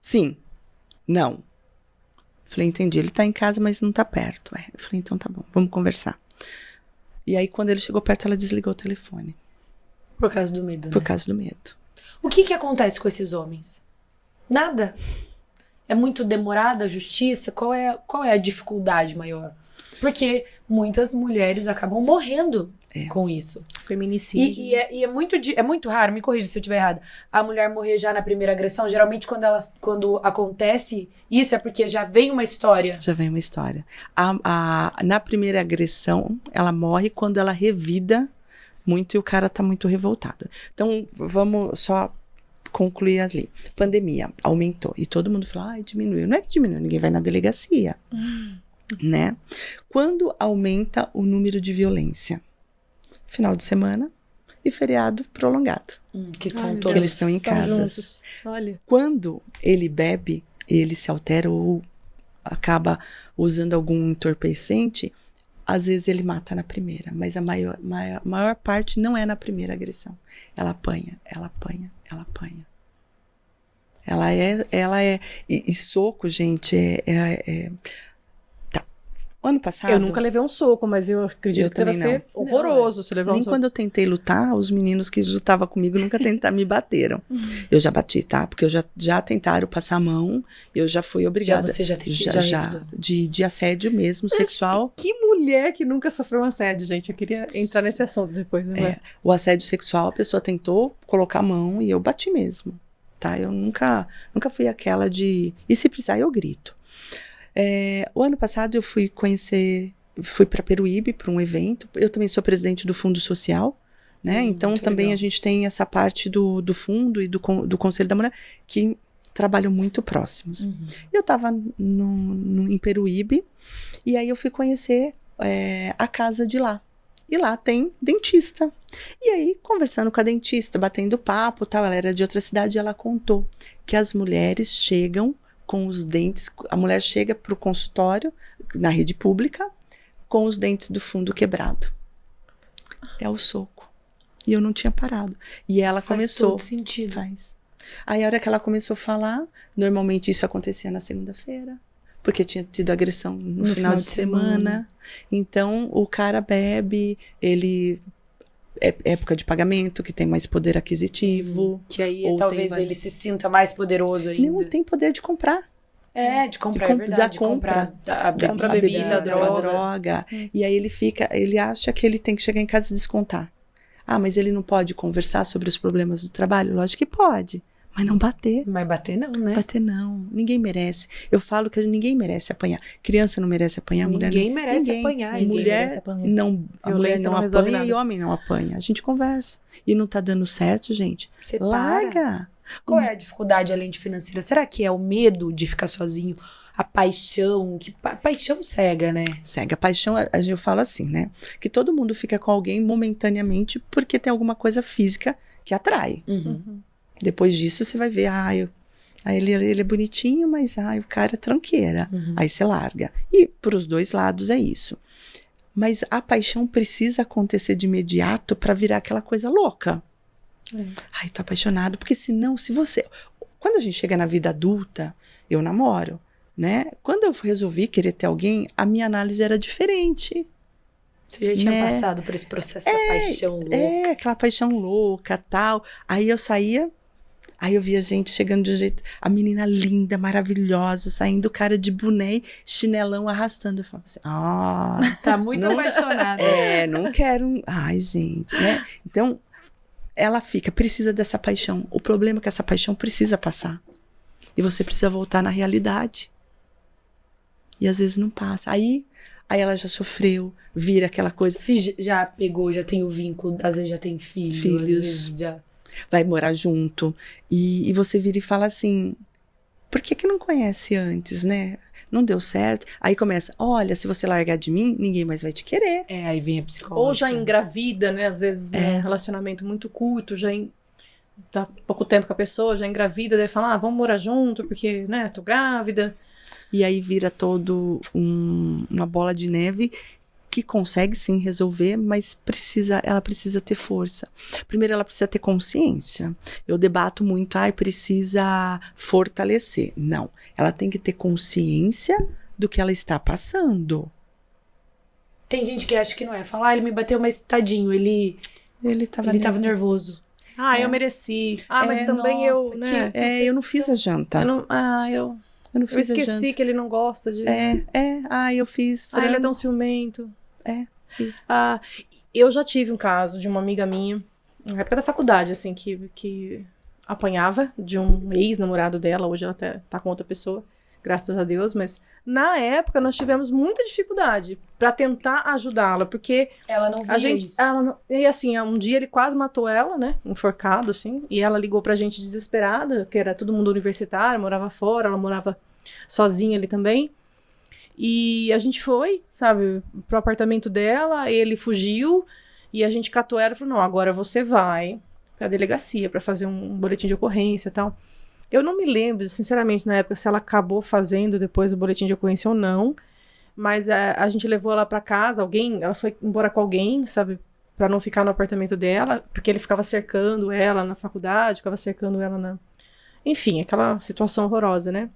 Sim. Não. Falei, entendi, ele tá em casa, mas não tá perto. Eu falei, então tá bom, vamos conversar. E aí, quando ele chegou perto, ela desligou o telefone. Por causa do medo, né? Por causa do medo. O que acontece com esses homens? Nada. É muito demorada a justiça? Qual é a dificuldade maior? Porque muitas mulheres acabam morrendo com isso. Feminicídio. E é muito raro, me corrija se eu estiver errada, a mulher morrer já na primeira agressão. Geralmente quando acontece isso é porque já vem uma história. Já vem uma história. Na primeira agressão, ela morre quando ela revida muito e o cara tá muito revoltado. Então, vamos só concluir ali. Pandemia aumentou e todo mundo falou, diminuiu. Não é que diminuiu, ninguém vai na delegacia, né? Quando aumenta o número de violência? Final de semana e feriado prolongado. Que estão todos. Que eles estão em casa. Olha. Quando ele bebe, ele se altera ou acaba usando algum entorpecente, às vezes ele mata na primeira, mas a maior parte não é na primeira agressão. Ela apanha, ela apanha, ela apanha. Ela é... E soco, gente, Tá. Ano passado... Eu nunca levei um soco, mas eu acredito que deve ser horroroso se levar um soco. Nem quando eu tentei lutar, os meninos que lutavam comigo nunca me bateram. Eu já bati, tá? Porque eu já tentaram passar a mão, eu já fui obrigada. Você já teve? Já de assédio mesmo, sexual. Que mulher que nunca sofreu um assédio, gente? Eu queria entrar nesse assunto depois, né? O assédio sexual, a pessoa tentou colocar a mão e eu bati mesmo, tá? Eu nunca fui aquela de... E se precisar, eu grito. O ano passado eu fui para Peruíbe, para um evento. Eu também sou presidente do Fundo Social, né? Então também legal. A gente tem essa parte do fundo e do Conselho da Mulher que trabalham muito próximos. Eu estava em Peruíbe e aí eu fui conhecer a casa de lá. E lá tem dentista. E aí, conversando com a dentista, batendo papo, tal, ela era de outra cidade, e ela contou que as mulheres chegam com os dentes, a mulher chega para o consultório, na rede pública, com os dentes do fundo quebrado. É o soco. E eu não tinha parado. E ela começou. Faz todo sentido. Faz. Aí, a hora que ela começou a falar, normalmente isso acontecia na segunda-feira, porque tinha tido agressão no final de semana. Então, o cara bebe, ele... É época de pagamento, que tem mais poder aquisitivo. Que aí talvez ele se sinta mais poderoso ainda. Não tem poder de comprar. De comprar, é verdade. De comprar a bebida, a droga. E aí ele acha que ele tem que chegar em casa e descontar. Mas ele não pode conversar sobre os problemas do trabalho? Lógico que pode. Mas não bater. Mas bater não, né? Bater não. Ninguém merece. Eu falo que ninguém merece apanhar. Criança não merece apanhar. Ninguém merece apanhar. Mulher não, a mulher não apanha e homem não apanha. A gente conversa. E não tá dando certo, gente. Separa. Larga. Qual é a dificuldade além de financeira? Será que é o medo de ficar sozinho? A paixão? Paixão cega, né? Cega. A paixão, eu falo assim, né? Que todo mundo fica com alguém momentaneamente porque tem alguma coisa física que atrai. Depois disso, você vai ver, ele é bonitinho, mas o cara é tranqueira. Aí você larga. E pros dois lados é isso. Mas a paixão precisa acontecer de imediato para virar aquela coisa louca. Tô apaixonado. Porque senão, quando a gente chega na vida adulta, eu namoro, né? Quando eu resolvi querer ter alguém, a minha análise era diferente. Você já tinha passado por esse processo da paixão louca. Aquela paixão louca, tal. Aí eu saía... Aí eu via gente chegando de um jeito... A menina linda, maravilhosa, saindo, o cara de boné, chinelão, arrastando. Eu falava assim, tá muito apaixonada. Não quero... Ai, gente, né? Então, ela precisa dessa paixão. O problema é que essa paixão precisa passar. E você precisa voltar na realidade. E às vezes não passa. Aí ela já sofreu, vira aquela coisa... Se já pegou, já tem o vínculo, às vezes já tem filhos. Às vezes já... Vai morar junto, e você vira e fala assim, por que não conhece antes, né? Não deu certo. Aí começa, olha, se você largar de mim, ninguém mais vai te querer. Aí vem a psicóloga. Ou já engravida, né? Às vezes, um relacionamento muito curto, tá pouco tempo com a pessoa, já engravida, daí fala, vamos morar junto, porque, né, tô grávida. E aí vira todo uma bola de neve que consegue sim resolver, mas ela precisa ter força. Primeiro ela precisa ter consciência. Eu debato muito, precisa fortalecer. Não, ela tem que ter consciência do que ela está passando. Tem gente que acha que não é. Fala, ele me bateu, mas tadinho, ele tava nervoso. Eu mereci. Mas também nossa, eu, né? Eu não fiz a janta. Eu esqueci que ele não gosta de... eu fiz frango. ele é tão ciumento. E- Eu já tive um caso de uma amiga minha, na época da faculdade, assim, que apanhava de um ex-namorado dela, hoje ela tá com outra pessoa, graças a Deus, mas na época nós tivemos muita dificuldade pra tentar ajudá-la, porque Ela não via isso. e assim, um dia ele quase matou ela, né, enforcado, assim, e ela ligou pra gente desesperada, que era todo mundo universitário, morava fora, ela morava sozinha ali também. E a gente foi, sabe, pro apartamento dela, ele fugiu, e a gente catou ela e falou, não, agora você vai pra delegacia pra fazer um boletim de ocorrência e tal. Eu não me lembro, sinceramente, na época, se ela acabou fazendo depois o boletim de ocorrência ou não, mas a gente levou ela pra casa, ela foi embora com alguém, sabe, pra não ficar no apartamento dela, porque ele ficava cercando ela na faculdade, ficava cercando ela Enfim, aquela situação horrorosa, né?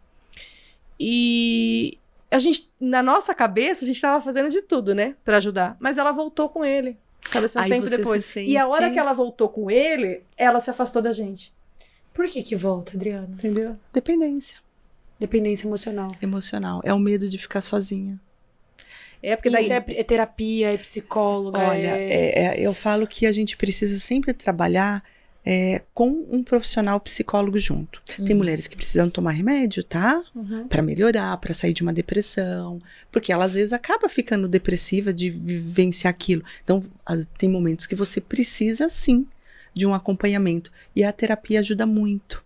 E a gente, na nossa cabeça, a gente tava fazendo de tudo, né, pra ajudar. Mas ela voltou com ele, sabe, um tempo depois. E a hora que ela voltou com ele, ela se afastou da gente. Por que volta, Adriana? Entendeu? Dependência. Dependência emocional. Emocional. É o medo de ficar sozinha. Porque daí... Isso é terapia, é psicóloga, Olha, eu falo que a gente precisa sempre trabalhar com um profissional psicólogo junto. Tem mulheres que precisam tomar remédio, tá? Pra melhorar, pra sair de uma depressão. Porque ela, às vezes, acaba ficando depressiva de vivenciar aquilo. Então, tem momentos que você precisa, sim, de um acompanhamento. E a terapia ajuda muito.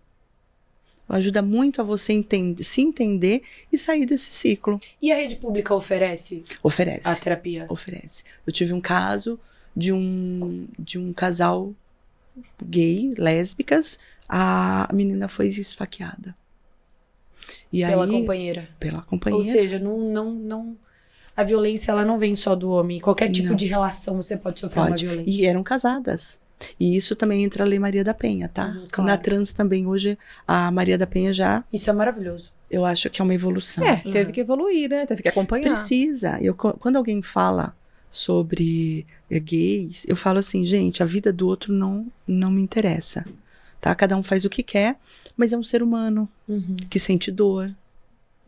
Ajuda muito a você se entender e sair desse ciclo. E a rede pública oferece? Oferece. A terapia? Oferece. Eu tive um caso de um casal gay, lésbicas, a menina foi esfaqueada. E pela aí, companheira? Pela companheira. Ou seja, não, a violência ela não vem só do homem. Qualquer tipo de relação você pode sofrer uma violência. E eram casadas. E isso também entra a Lei Maria da Penha, tá? Claro. Na trans também, hoje, a Maria da Penha já... Isso é maravilhoso. Eu acho que é uma evolução. Teve que evoluir, né? Teve que acompanhar. Precisa. Quando alguém fala sobre gays, eu falo assim, gente, a vida do outro não me interessa, tá? Cada um faz o que quer, mas é um ser humano que sente dor,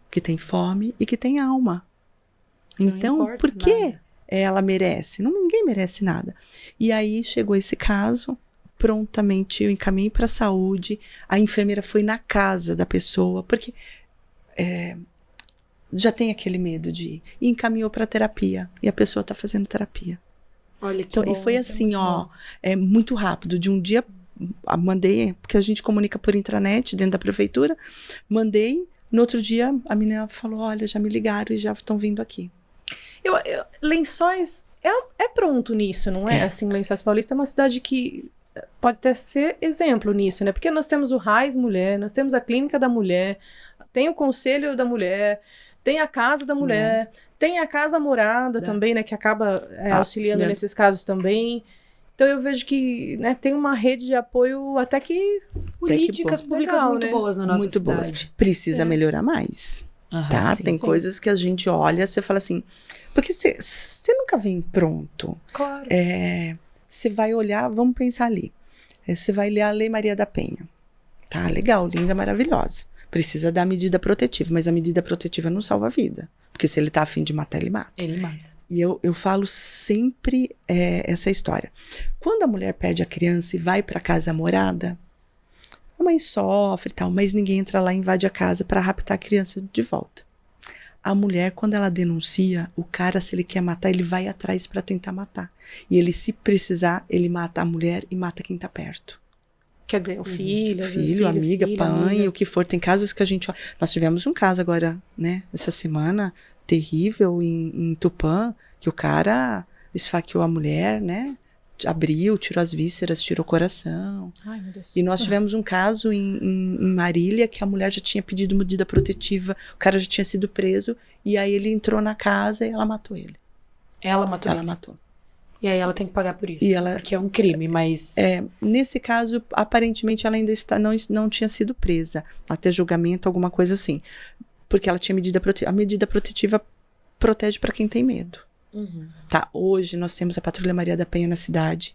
que tem fome e que tem alma. Então, por que ela merece? Ninguém merece nada. E aí chegou esse caso, prontamente eu encaminhei para a saúde, a enfermeira foi na casa da pessoa, porque já tem aquele medo de ir, e encaminhou para terapia, e a pessoa está fazendo terapia. Olha que então, bom, e foi assim, muito rápido, de um dia, mandei, porque a gente comunica por intranet, dentro da prefeitura, mandei, no outro dia a menina falou, olha, já me ligaram e já estão vindo aqui. Lençóis é pronto nisso, não é? Assim, Lençóis Paulista é uma cidade que pode até ser exemplo nisso, né? Porque nós temos o RAIS Mulher, nós temos a Clínica da Mulher, tem o Conselho da Mulher, tem a Casa da Mulher, tem a Casa Morada também, né? Que acaba auxiliando nesses casos também. Então eu vejo que, né, tem uma rede de apoio até que... Políticas públicas legal, muito né? boas na nossa Muito cidade. boas. Precisa melhorar mais. Tá? Sim, tem sim. coisas que a gente olha, você fala assim, porque você nunca vem pronto. Claro. Você vai olhar, vamos pensar ali. Você vai ler a Lei Maria da Penha. Tá, legal, linda, maravilhosa. Precisa da medida protetiva, mas a medida protetiva não salva a vida. Porque se ele tá a fim de matar, ele mata. Ele mata. E eu falo sempre essa história. Quando a mulher perde a criança e vai para casa morada, a mãe sofre e tal, mas ninguém entra lá e invade a casa para raptar a criança de volta. A mulher, quando ela denuncia, o cara, se ele quer matar, ele vai atrás para tentar matar. E ele, se precisar, ele mata a mulher e mata quem tá perto. Quer dizer, o filho, Amiga, pai, o que for. Tem casos que a gente... Nós tivemos um caso agora, né, essa semana, terrível, em Tupã, que o cara esfaqueou a mulher, né, abriu, tirou as vísceras, tirou o coração. Ai, meu Deus. E nós tivemos um caso em Marília que a mulher já tinha pedido medida protetiva, o cara já tinha sido preso, e aí ele entrou na casa e ela matou ele. Ela matou Ela ele. matou. E aí ela tem que pagar por isso. E ela- Porque é um crime, mas... Nesse caso, aparentemente, ela ainda não tinha sido presa, até julgamento, alguma coisa assim. Porque ela tinha medida protetiva. A medida protetiva protege para quem tem medo. Uhum. Tá, hoje nós temos a Patrulha Maria da Penha na cidade.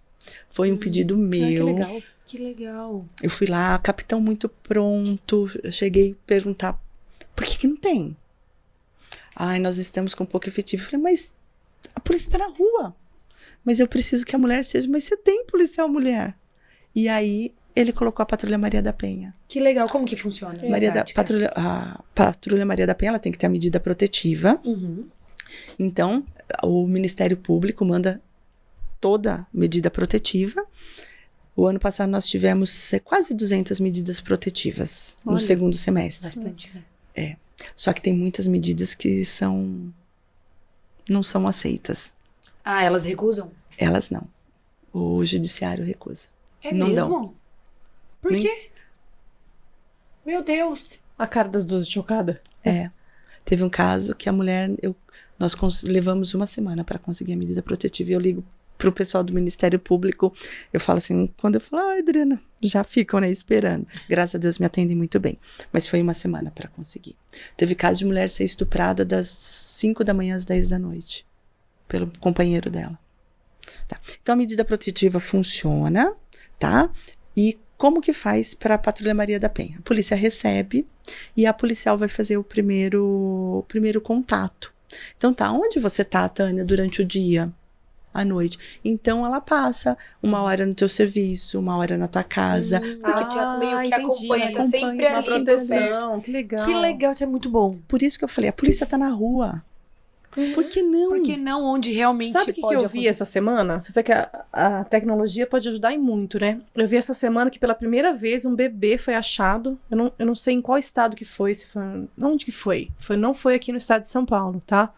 Foi um pedido Ai, que meu. legal. Que legal. Eu fui lá, capitão muito pronto. Eu cheguei a perguntar, por que não tem? Ai, nós estamos com pouco efetivo. Eu falei, mas a polícia está na rua. Mas eu preciso que a mulher seja. Mas você tem policial mulher. E aí, ele colocou a Patrulha Maria da Penha. Que legal. Como que funciona? A Patrulha Maria da Penha, ela tem que ter a medida protetiva. Uhum. Então, o Ministério Público manda toda medida protetiva. O ano passado nós tivemos quase 200 medidas protetivas no Olha. segundo semestre. Bastante, né? Só que tem muitas medidas que não são aceitas. Ah, elas recusam? Elas não. O judiciário recusa. É Não mesmo? dão. Por Nem- quê? Meu Deus. A cara das duas chocada. Teve um caso que a mulher, nós levamos uma semana para conseguir a medida protetiva. E eu ligo pro pessoal do Ministério Público, eu falo assim, quando eu falo, Adriana, já ficam, né, esperando. Graças a Deus me atendem muito bem. Mas foi uma semana para conseguir. Teve caso de mulher ser estuprada das 5 da manhã às 10 da noite, pelo companheiro dela. Tá. Então a medida protetiva funciona, tá? E como que faz para a Patrulha Maria da Penha? A polícia recebe e a policial vai fazer o primeiro contato. Então tá, onde você tá, Tânia, durante o dia? À noite. Então ela passa uma hora no teu serviço, uma hora na tua casa. Porque meio que entendi. acompanha, tá sempre Acompanha, ali. Uma por perto. proteção, que legal. Que legal, isso é muito bom. Por isso que eu falei, a polícia tá na rua. Por que não? Porque não onde realmente Sabe o que pode eu vi essa semana? Você vê que a tecnologia pode ajudar em muito, né? Eu vi essa semana que pela primeira vez um bebê foi achado. Eu não sei em qual estado que foi, se foi onde que foi. Não foi aqui no estado de São Paulo, tá?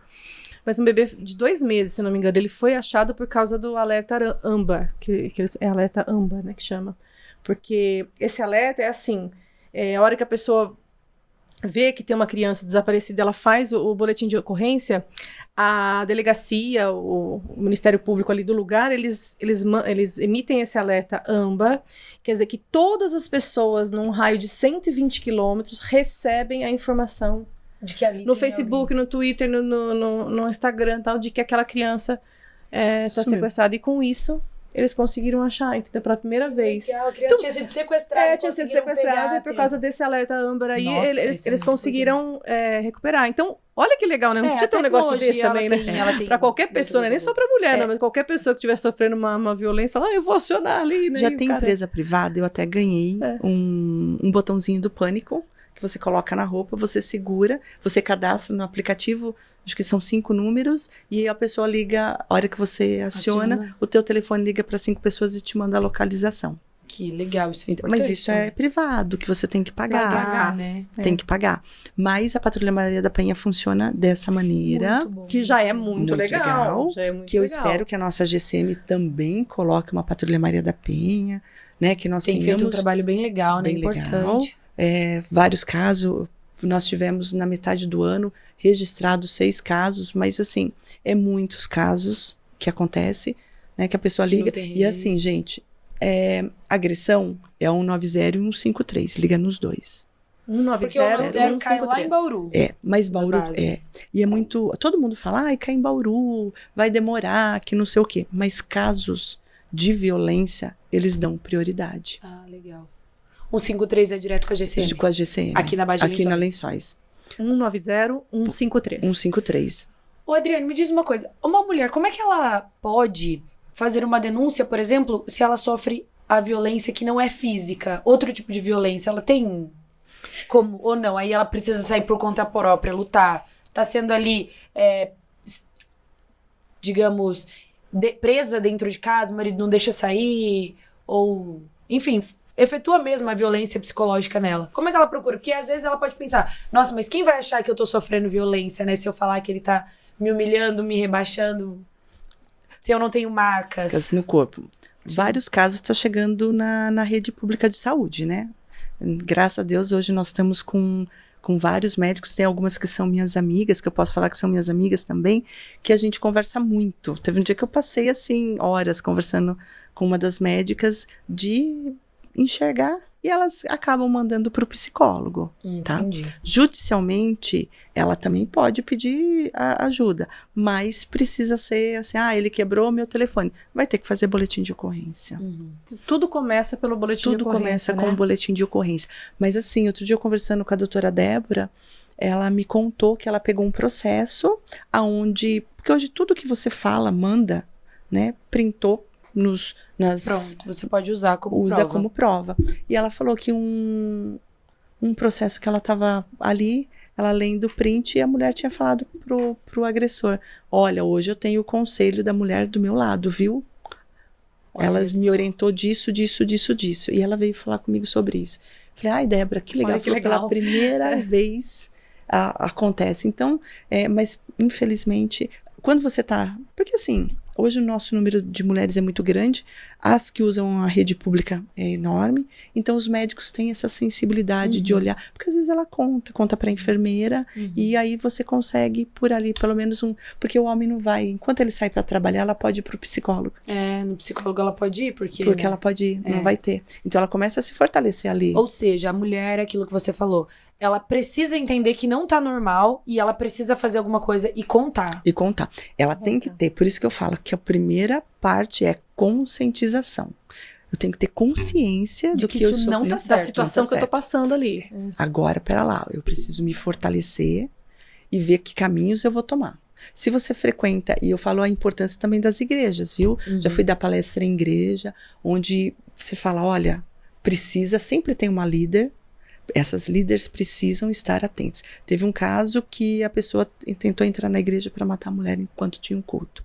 Mas um bebê de 2 meses, se não me engano, ele foi achado por causa do alerta AMBER, que é alerta AMBER, né, que chama. Porque esse alerta é assim, a hora que a pessoa vê que tem uma criança desaparecida, ela faz o boletim de ocorrência, a delegacia, o Ministério Público ali do lugar, eles emitem esse alerta AMBER, quer dizer que todas as pessoas num raio de 120 quilômetros recebem a informação de que ali no tem Facebook, no Twitter, no Instagram, tal, de que aquela criança está Sumiu. sequestrada. E com isso, eles conseguiram achar, entendeu? Pela primeira vez. Legal, a criança tinha sido sequestrada. Tinha sido conseguiram sequestrada pegar, e por causa desse alerta AMBER aí, Nossa, isso é eles muito conseguiram recuperar. Então, olha que legal, né? Não precisa ter um negócio desse também, né? Pra qualquer pessoa, né? Nem só pra mulher, não, mas qualquer pessoa que estiver sofrendo uma violência, fala, eu vou acionar ali, né? Já E o tem cara- empresa privada, eu até ganhei um botãozinho do pânico, que você coloca na roupa, você segura, você cadastra no aplicativo, acho que são 5 números, e aí a pessoa liga, a hora que você aciona. O teu telefone liga para 5 pessoas e te manda a localização. Que legal, isso é Então, mas isso é privado, que você tem que pagar. pagar, né? Tem que pagar. Mas a Patrulha Maria da Penha funciona dessa maneira. Muito bom. Que já é muito legal. Já é muito Que eu legal. espero que a nossa GCM também coloque uma Patrulha Maria da Penha, né? Que nós Tem tenhamos feito um trabalho bem legal, né? bem Importante. legal. Vários casos. Nós tivemos na metade do ano registrados 6 casos, mas assim, muitos casos que acontece, né? Que a pessoa Que não liga. tem E assim, registro. gente, agressão é 190 e 153. Liga nos dois. 190 Porque o 90 cai lá em 153. Bauru. Mas Bauru base. E é muito. Todo mundo fala, ai, cai em Bauru, vai demorar, que não sei o quê. Mas casos de violência, eles dão prioridade. Ah, legal. 153 é direto com a GCM. Com a GCM. Aqui na base de Aqui na Lençóis. 190 153. 153. Ô, Adriane, me diz uma coisa. Uma mulher, como é que ela pode fazer uma denúncia, por exemplo, se ela sofre a violência que não é física? Outro tipo de violência, ela tem como? Ou não? Aí ela precisa sair por conta própria, lutar. Tá sendo ali, digamos, presa dentro de casa, o marido não deixa sair, ou, enfim, efetua mesmo a violência psicológica nela. Como é que ela procura? Porque às vezes ela pode pensar, nossa, mas quem vai achar que eu tô sofrendo violência, né? Se eu falar que ele tá me humilhando, me rebaixando. Se eu não tenho marcas. No corpo. Vários casos estão chegando na rede pública de saúde, né? Graças a Deus, hoje nós estamos com vários médicos, tem algumas que são minhas amigas, que eu posso falar que são minhas amigas também, que a gente conversa muito. Teve um dia que eu passei, assim, horas conversando com uma das médicas de enxergar e elas acabam mandando para o psicólogo, tá? Entendi. Judicialmente, ela também pode pedir ajuda, mas precisa ser assim, ele quebrou meu telefone. Vai ter que fazer boletim de ocorrência. Tudo começa pelo boletim de ocorrência, Tudo começa né? com o boletim de ocorrência. Mas assim, outro dia eu conversando com a doutora Débora, ela me contou que ela pegou um processo porque hoje tudo que você fala, manda, né, printou Pronto, você pode usar como usa prova. como prova. E ela falou que um processo que ela estava ali, ela lendo o print, e a mulher tinha falado pro agressor, olha, hoje eu tenho o conselho da mulher do meu lado, viu? Ela me orientou disso. E ela veio falar comigo sobre isso. Falei, Débora, que legal. Olha que legal. Pela primeira vez acontece. Então, mas infelizmente, quando você tá... Porque assim, hoje o nosso número de mulheres é muito grande, as que usam a rede pública é enorme, então os médicos têm essa sensibilidade de olhar, porque às vezes ela conta para a enfermeira, e aí você consegue por ali, pelo menos porque o homem não vai, enquanto ele sai para trabalhar, ela pode ir pro psicólogo. No psicólogo ela pode ir, porque né? Ela pode ir, não vai ter. Então ela começa a se fortalecer ali. Ou seja, a mulher, aquilo que você falou, ela precisa entender que não tá normal e ela precisa fazer alguma coisa e contar. Ela tem que ter, por isso que eu falo que a primeira parte é conscientização. Eu tenho que ter consciência do que eu sou. Não tá certo, da situação que eu tô passando ali. Agora, pera lá, eu preciso me fortalecer e ver que caminhos eu vou tomar. Se você frequenta, e eu falo a importância também das igrejas, viu? Já fui dar palestra em igreja, onde você fala, olha, sempre tem uma líder, essas líderes precisam estar atentas. Teve um caso que a pessoa tentou entrar na igreja para matar a mulher enquanto tinha um culto.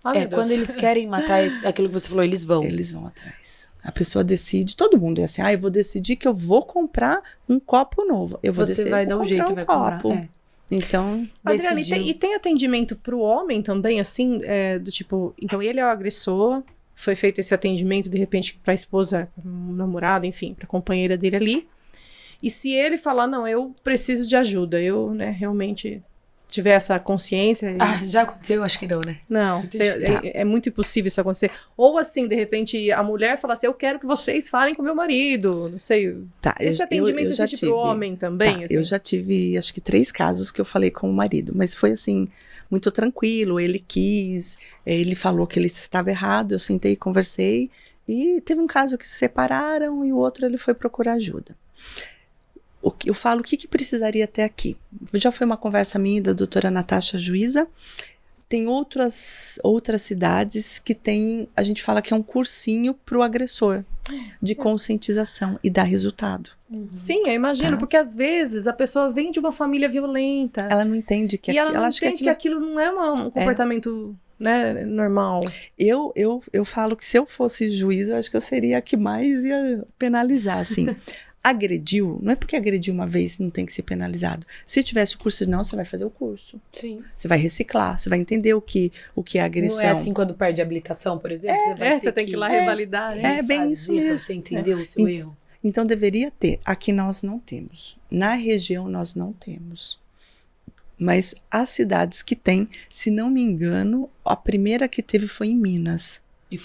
Quando eles querem matar aquilo que você falou, eles vão. Eles vão atrás. A pessoa decide, todo mundo é assim, eu vou decidir que eu vou comprar um copo novo. Você vai dar um jeito, vai comprar. Então, Adriana, e tem atendimento pro homem também, assim, do tipo, então ele é o agressor, foi feito esse atendimento, de repente, pra esposa, um namorado, enfim, pra companheira dele ali. E se ele falar, não, eu preciso de ajuda, eu, né, realmente tiver essa consciência... Já aconteceu? Acho que não, né? Não, é muito impossível isso acontecer. Ou assim, de repente, a mulher fala assim, eu quero que vocês falem com meu marido, não sei. Esse atendimento existe pro homem também? Assim? Eu já tive, acho que 3 casos que eu falei com o marido, mas foi assim... muito tranquilo, ele ele falou que ele estava errado, eu sentei e conversei, e teve um caso que se separaram e o outro ele foi procurar ajuda. Eu falo, o que precisaria ter aqui? Já foi uma conversa minha da doutora Natasha Juíza, tem outras cidades que tem, a gente fala que é um cursinho para o agressor, de conscientização e dá resultado. Sim, eu imagino, porque às vezes a pessoa vem de uma família violenta. Ela não entende que aquilo não é um comportamento né, normal. Eu falo que se eu fosse juíza, acho que eu seria a que mais ia penalizar, assim. Agrediu, não é porque agrediu uma vez não tem que ser penalizado. Se tivesse o curso, não, você vai fazer o curso. Sim. Você vai reciclar, você vai entender o que é agressão. Não é assim quando perde a habilitação, por exemplo? Você tem que ir lá revalidar. É bem isso mesmo. Você entendeu o seu erro. Então deveria ter. Aqui nós não temos. Na região nós não temos. Mas as cidades que tem, se não me engano, a primeira que teve foi em Minas. E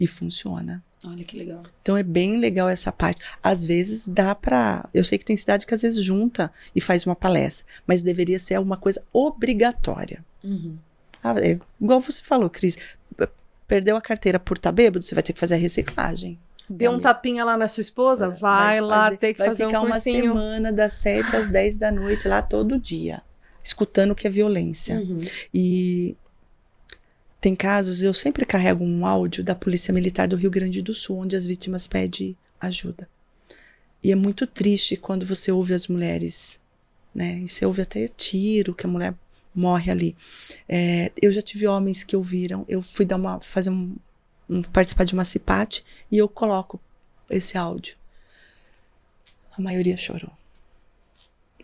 funciona. Olha que legal. Então é bem legal essa parte. Às vezes dá pra... Eu sei que tem cidade que às vezes junta e faz uma palestra, mas deveria ser uma coisa obrigatória. Igual você falou, Cris, perdeu a carteira por tá bêbado, você vai ter que fazer a reciclagem. Deu um tapinha lá na sua esposa? Vai lá ter que fazer um cursinho. Vai ficar uma semana das 7 às 10 da noite lá todo dia, escutando o que é violência. E... tem casos, eu sempre carrego um áudio da Polícia Militar do Rio Grande do Sul, onde as vítimas pedem ajuda. E é muito triste quando você ouve as mulheres, né? E você ouve até tiro, que a mulher morre ali. Eu já tive homens que ouviram, eu fui participar de uma CIPAT e eu coloco esse áudio. A maioria chorou.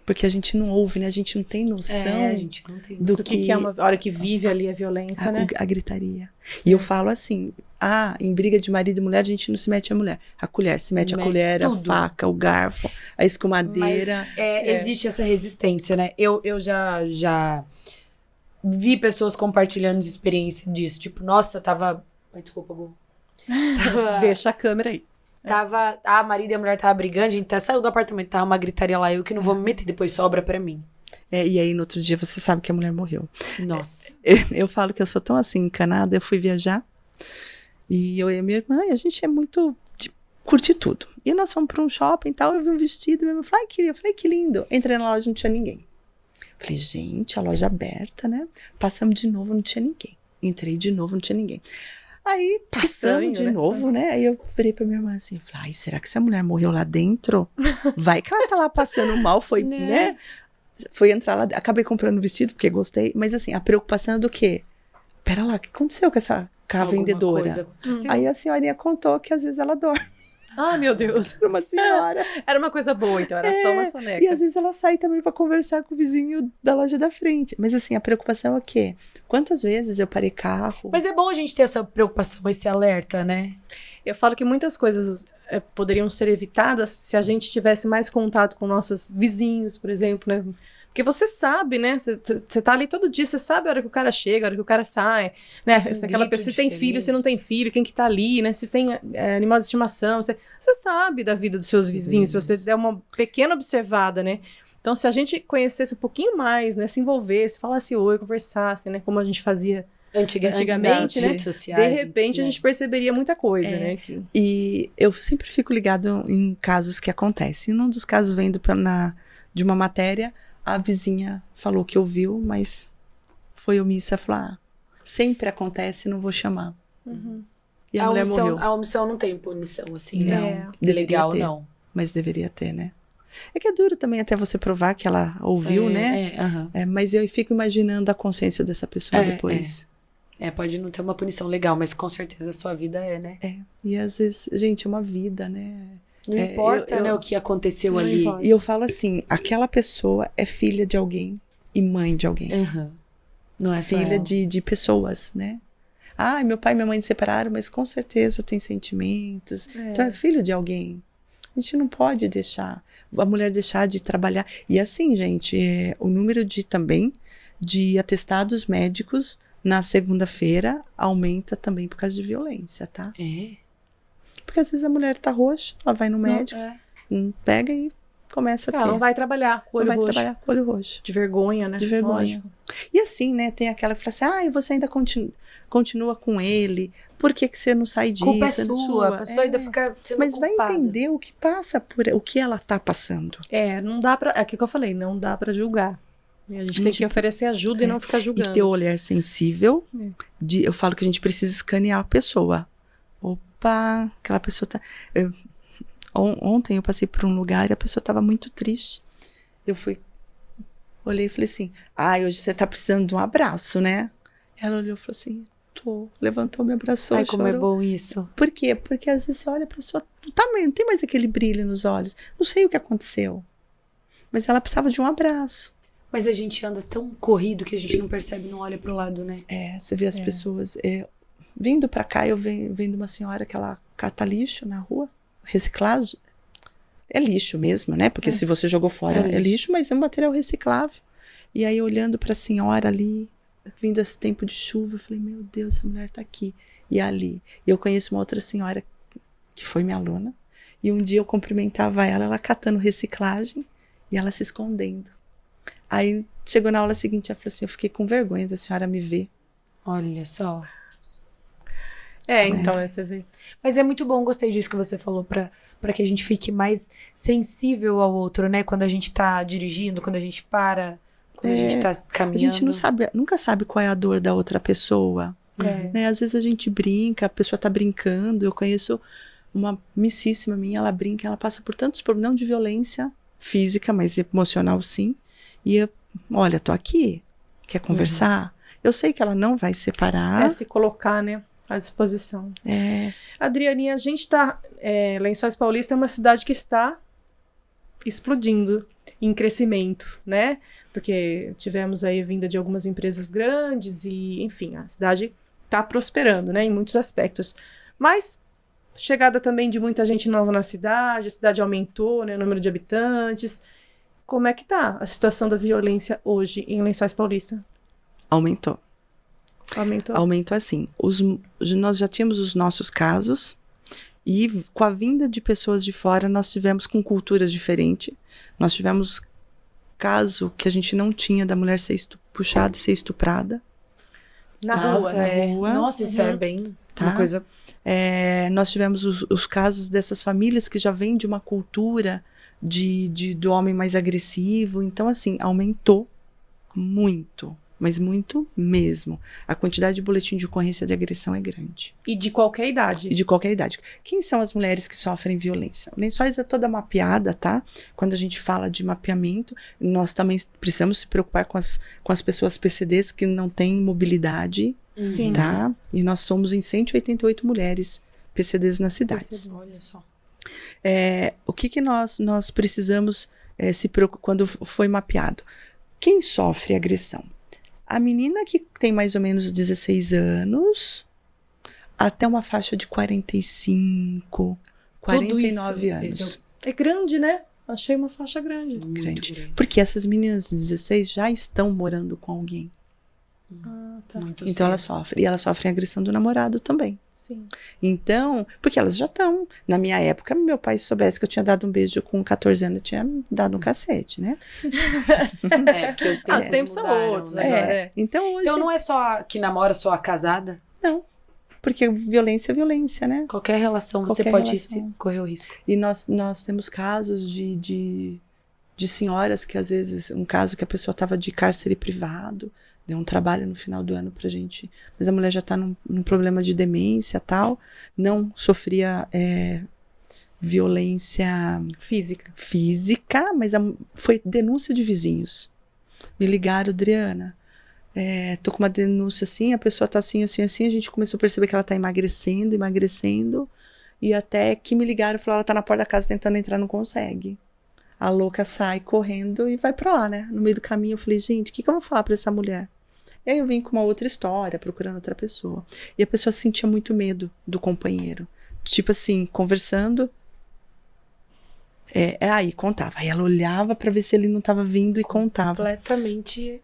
Porque a gente não ouve, né? A gente não tem noção a gente não tem do Do que é uma hora que vive ali a violência, né? a gritaria. E eu falo assim, em briga de marido e mulher, a gente não se mete a mulher. A colher, se mete a Mete colher, tudo. a faca, o garfo, a escumadeira. Mas existe essa resistência, né? Eu já vi pessoas compartilhando de experiência disso. Tipo, nossa, tava... Ai, desculpa, Gu. Deixa a câmera aí. Tava... A marido e a mulher tava brigando, a gente até saiu do apartamento, tava uma gritaria lá, eu que não vou me meter, depois sobra pra mim. E aí, no outro dia, você sabe que a mulher morreu. Nossa. Eu falo que eu sou tão assim, encanada, eu fui viajar, e eu e a minha irmã, e a gente é muito de curtir tudo. E nós fomos pra um shopping e tal, eu vi um vestido, e minha irmã falou, eu falei, que lindo. Entrei na loja, não tinha ninguém. Falei, gente, a loja aberta, né? Passamos de novo, não tinha ninguém. Entrei de novo, não tinha ninguém. Aí, passando de novo, né? Aí eu virei pra minha irmã assim, falei, será que essa mulher morreu lá dentro? Vai que ela tá lá passando mal, foi, né? Foi entrar lá, acabei comprando o vestido, porque gostei. Mas assim, a preocupação é do quê? Pera lá, o que aconteceu com a vendedora? Coisa aconteceu. Aí a senhorinha contou que às vezes ela dorme. Ah, meu Deus. Era uma senhora. Era uma coisa boa, então. Era só uma soneca. E às vezes ela sai também pra conversar com o vizinho da loja da frente. Mas assim, a preocupação é o quê? Quantas vezes eu parei carro? Mas é bom a gente ter essa preocupação, esse alerta, né? Eu falo que muitas coisas poderiam ser evitadas se a gente tivesse mais contato com nossos vizinhos, por exemplo, né? Porque você sabe, né? Você tá ali todo dia, você sabe a hora que o cara chega, a hora que o cara sai, né? Se aquela pessoa, se tem filho, se não tem filho, quem que tá ali, né? Se tem animal de estimação, você sabe da vida dos seus vizinhos, se você der uma pequena observada, né? Então, se a gente conhecesse um pouquinho mais, né? Se envolvesse, falasse oi, conversasse, né? Como a gente fazia antigamente, né? Redes sociais, de repente, a gente perceberia muita coisa, né? E eu sempre fico ligado em casos que acontecem. Num dos casos, vendo de uma matéria, a vizinha falou que ouviu, mas foi omissa, falou, sempre acontece, não vou chamar. Uhum. E a mulher morreu. A omissão não tem punição, assim, Não, né? deveria Legal, ter, não. mas deveria ter, né? É que é duro também até você provar que ela ouviu, né? Mas eu fico imaginando a consciência dessa pessoa depois. Pode não ter uma punição legal, mas com certeza a sua vida né? E às vezes, gente, é uma vida, né? Não importa, né, o que aconteceu ali. E eu falo assim, aquela pessoa é filha de alguém e mãe de alguém. Não é filha de pessoas, né? Meu pai e minha mãe se separaram, mas com certeza tem sentimentos. Então é filho de alguém. A gente não pode deixar a mulher deixar de trabalhar. E assim, gente, o número de atestados médicos na segunda-feira aumenta também por causa de violência, tá? Porque às vezes a mulher tá roxa, ela vai no médico, pega e começa a ter. Ela não vai trabalhar com o olho roxo. De vergonha, né? De vergonha. Lógico. E assim, né, tem aquela que fala assim, você ainda continua com ele, por que você não sai disso? Culpa é sua, a pessoa ainda fica sendo Mas culpada. Vai entender o que passa o que ela tá passando. Não dá pra, é aquilo que eu falei, não dá pra julgar. A gente tem que oferecer ajuda e não ficar julgando. E ter o olhar sensível, eu falo que a gente precisa escanear a pessoa. Opa, aquela pessoa tá... Ontem eu passei por um lugar e a pessoa estava muito triste. Eu olhei e falei assim, hoje você tá precisando de um abraço, né? Ela olhou e falou assim, levantou, me abraçou, chorou. Como é bom isso. Por quê? Porque às vezes você olha a pessoa, não tem mais aquele brilho nos olhos. Não sei o que aconteceu. Mas ela precisava de um abraço. Mas a gente anda tão corrido que a gente não percebe, não olha pro lado, né? Você vê as pessoas... vindo pra cá, eu vendo uma senhora que ela cata lixo na rua, reciclagem. É lixo mesmo, né? Porque se você jogou fora é lixo, mas é um material reciclável. E aí, olhando pra senhora ali, vindo esse tempo de chuva, eu falei, meu Deus, essa mulher tá aqui. E ali. E eu conheço uma outra senhora que foi minha aluna. E um dia eu cumprimentava ela catando reciclagem e ela se escondendo. Aí, chegou na aula seguinte, ela falou assim, eu fiquei com vergonha da senhora me ver. Olha só. Então, você vê. Mas é muito bom, gostei disso que você falou, pra que a gente fique mais sensível ao outro, né? Quando a gente tá dirigindo, quando a gente para, quando a gente tá caminhando. A gente nunca sabe qual é a dor da outra pessoa. Né? Às vezes a gente brinca, a pessoa tá brincando. Eu conheço uma amicíssima minha, ela brinca, ela passa por tantos problemas, não de violência física, mas emocional sim. E olha, tô aqui, quer conversar? Eu sei que ela não vai separar. Se colocar, né? À disposição. Adrianinha, a gente tá... Lençóis Paulista é uma cidade que está explodindo. em crescimento, né? Porque tivemos aí a vinda de algumas empresas grandes e, enfim, a cidade está prosperando, né, em muitos aspectos. Mas chegada também de muita gente nova na cidade, a cidade aumentou, né, o número de habitantes. Como é que tá a situação da violência hoje em Lençóis Paulista? Aumentou. Aumentou? Aumentou assim. Nós já tínhamos os nossos casos e com a vinda de pessoas de fora, nós tivemos com culturas diferentes. Nós tivemos caso que a gente não tinha da mulher ser puxada e ser estuprada. Na Nossa, rua. Nossa, isso é bem uma coisa... Nós tivemos os casos dessas famílias que já vêm de uma cultura do homem mais agressivo. Então, assim, aumentou muito, mas muito mesmo. A quantidade de boletim de ocorrência de agressão é grande. E de qualquer idade. E de qualquer idade. Quem são as mulheres que sofrem violência? O Lençóis é toda mapeada, tá? Quando a gente fala de mapeamento, nós também precisamos se preocupar com as pessoas PCDs que não têm mobilidade, Sim. tá? E nós somos em 188 mulheres PCDs na cidade. Olha só. O que nós precisamos se preocupar quando foi mapeado? Quem sofre agressão? A menina que tem mais ou menos 16 anos até uma faixa de 45, 49 anos. É grande, né? Achei uma faixa grande. Grande. Porque essas meninas de 16 já estão morando com alguém. Ah, tá. Muito Então cedo. elas sofrem. E elas sofrem agressão do namorado também. Sim. Então, porque elas já estão. Na minha época, meu pai soubesse que eu tinha dado um beijo com 14 anos, eu tinha dado um cacete, né? Que os tempos são mudaram, outros, né? né? Então hoje. Então não é só que namora, só a casada? Não. Porque violência é violência, né? Qualquer relação você Qualquer pode relação. correr o risco. E nós temos casos de senhoras que às vezes, um caso que a pessoa estava de cárcere privado, deu um trabalho no final do ano pra gente, mas a mulher já está num problema de demência e tal, não sofria violência física, mas foi denúncia de vizinhos. Me ligaram, Adriana, tô com uma denúncia assim, a pessoa tá assim, assim, assim, a gente começou a perceber que ela tá emagrecendo, e até que me ligaram e falaram, ela tá na porta da casa tentando entrar, não consegue. A louca sai correndo e vai pra lá, né? No meio do caminho eu falei, gente, o que eu vou falar pra essa mulher? E aí eu vim com uma outra história, procurando outra pessoa. E a pessoa sentia muito medo do companheiro. Tipo assim, conversando. Aí contava. Aí ela olhava pra ver se ele não tava vindo e contava. Completamente.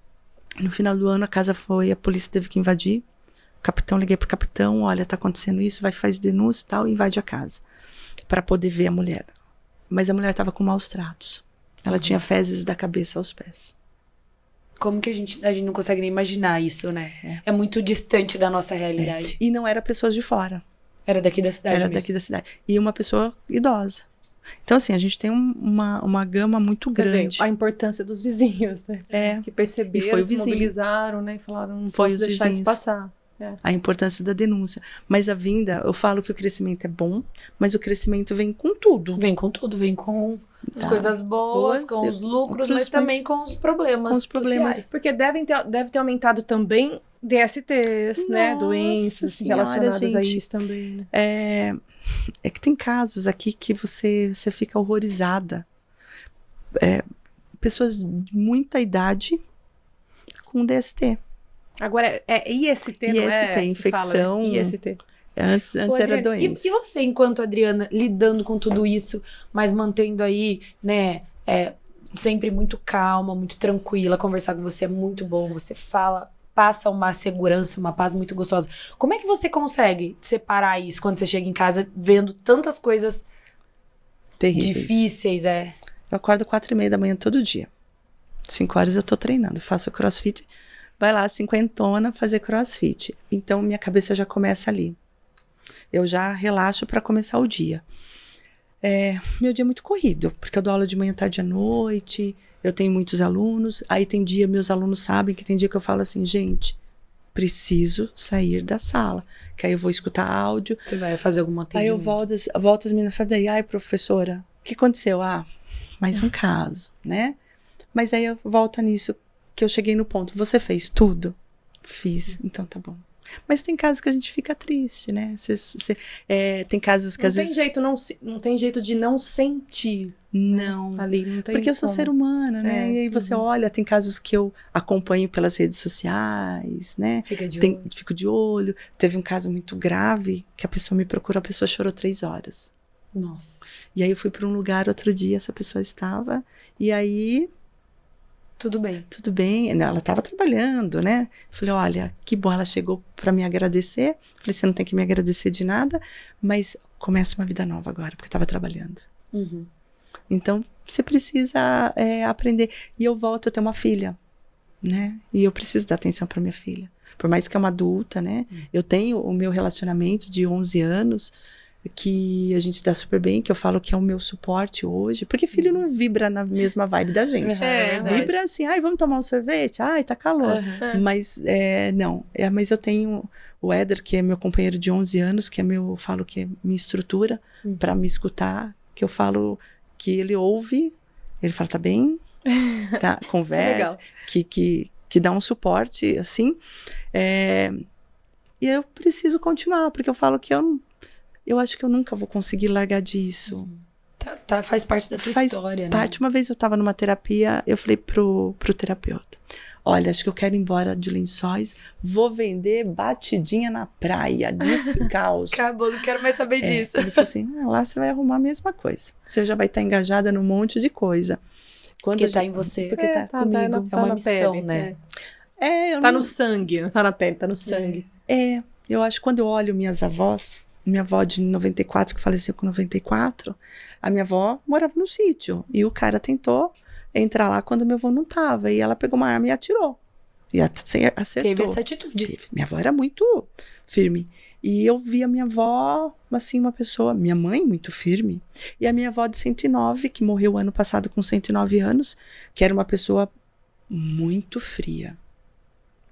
No final do ano a polícia teve que invadir. Liguei pro capitão, olha, tá acontecendo isso, faz denúncia e tal, e invade a casa. Pra poder ver a mulher. Mas a mulher estava com maus tratos. Ela tinha fezes da cabeça aos pés. Como que a gente não consegue nem imaginar isso, né? É muito distante da nossa realidade. E não era pessoas de fora. Era daqui da cidade Era mesmo. daqui da cidade. E uma pessoa idosa. Então, assim, a gente tem uma gama muito Você grande. vê a importância dos vizinhos, né? Que perceberam, E foi o se vizinho. mobilizaram, né? E falaram, não Foi posso os deixar isso vizinhos. passar. A importância da denúncia. Mas a vinda, eu falo que o crescimento é bom, mas o crescimento vem com tudo. Vem com tudo, vem com as coisas boas, com os lucros, mas também com os problemas sociais. Porque deve ter aumentado também DSTs, né? Nossa Doenças senhora, relacionadas a gente. isso também, né? É que tem casos aqui que você fica horrorizada. Pessoas de muita idade com DST. Agora, IST, não é? infecção. Que fala, IST. Antes Ô, era Adriana, doença. E você, enquanto Adriana, lidando com tudo isso, mas mantendo aí, né, sempre muito calma, muito tranquila, conversar com você é muito bom, você passa uma segurança, uma paz muito gostosa. Como é que você consegue separar isso quando você chega em casa vendo tantas coisas Terríveis. difíceis? Eu acordo 4:30 da manhã todo dia. 5 horas eu tô treinando, faço crossfit. Vai lá, 50ona, fazer crossfit. Então, minha cabeça já começa ali. Eu já relaxo para começar o dia. Meu dia é muito corrido, porque eu dou aula de manhã, tarde e à noite, eu tenho muitos alunos, aí tem dia, meus alunos sabem que tem dia que eu falo assim, gente, preciso sair da sala, que aí eu vou escutar áudio. Você vai fazer alguma atendimento? Aí eu volto as meninas e falo, ai, professora, o que aconteceu? Mais um caso, né? Mas aí eu volto nisso, que eu cheguei no ponto, você fez tudo? Fiz, então tá bom. Mas tem casos que a gente fica triste, né? Tem casos que Não às tem vezes... jeito, não tem jeito de não sentir. Não. Ali, não tem Porque eu sou como. ser humana, né? E aí você olha, tem casos que eu acompanho pelas redes sociais, né? Fico de olho. Teve um caso muito grave que a pessoa me procurou, a pessoa chorou 3 horas. Nossa. E aí eu fui para um lugar outro dia, essa pessoa estava, e aí... Tudo bem. Tudo bem. Ela estava trabalhando, né? Falei, olha, que bom, ela chegou para me agradecer. Falei, você não tem que me agradecer de nada, mas começa uma vida nova agora, porque estava trabalhando. Uhum. Então, você precisa aprender. E eu volto, eu tenho uma filha, né? E eu preciso dar atenção para minha filha. Por mais que é uma adulta, né? Eu tenho o meu relacionamento de 11 anos, que a gente dá super bem, que eu falo que é o meu suporte hoje. Porque filho não vibra na mesma vibe da gente. Vibra assim, ai, vamos tomar um sorvete? Ai, tá calor. Mas, não. Mas eu tenho o Éder, que é meu companheiro de 11 anos, que eu falo que é minha estrutura para me escutar, que eu falo... que ele ouve, ele fala, tá bem, tá, conversa, que dá um suporte, assim, e eu preciso continuar, porque eu falo que eu acho que eu nunca vou conseguir largar disso. Faz parte da tua história, né? Uma vez eu estava numa terapia, eu falei pro terapeuta, olha, acho que eu quero ir embora de Lençóis, vou vender batidinha na praia, descalço. Acabou, não quero mais saber disso. Ele falou assim, lá você vai arrumar a mesma coisa. Você já vai estar engajada num monte de coisa. Porque tá em você. Porque tá comigo. É uma missão, pele, né? Tá no sangue, não tá na pele, tá no sangue. Eu acho que quando eu olho minhas avós, minha avó de 94, que faleceu com 94, a minha avó morava no sítio. E o cara tentou entrar lá quando meu avô não tava. E ela pegou uma arma e atirou. E acertou. Teve essa atitude. Minha avó era muito firme. E eu vi a minha avó, assim, uma pessoa... Minha mãe muito firme. E a minha avó de 109, que morreu ano passado com 109 anos, que era uma pessoa muito fria.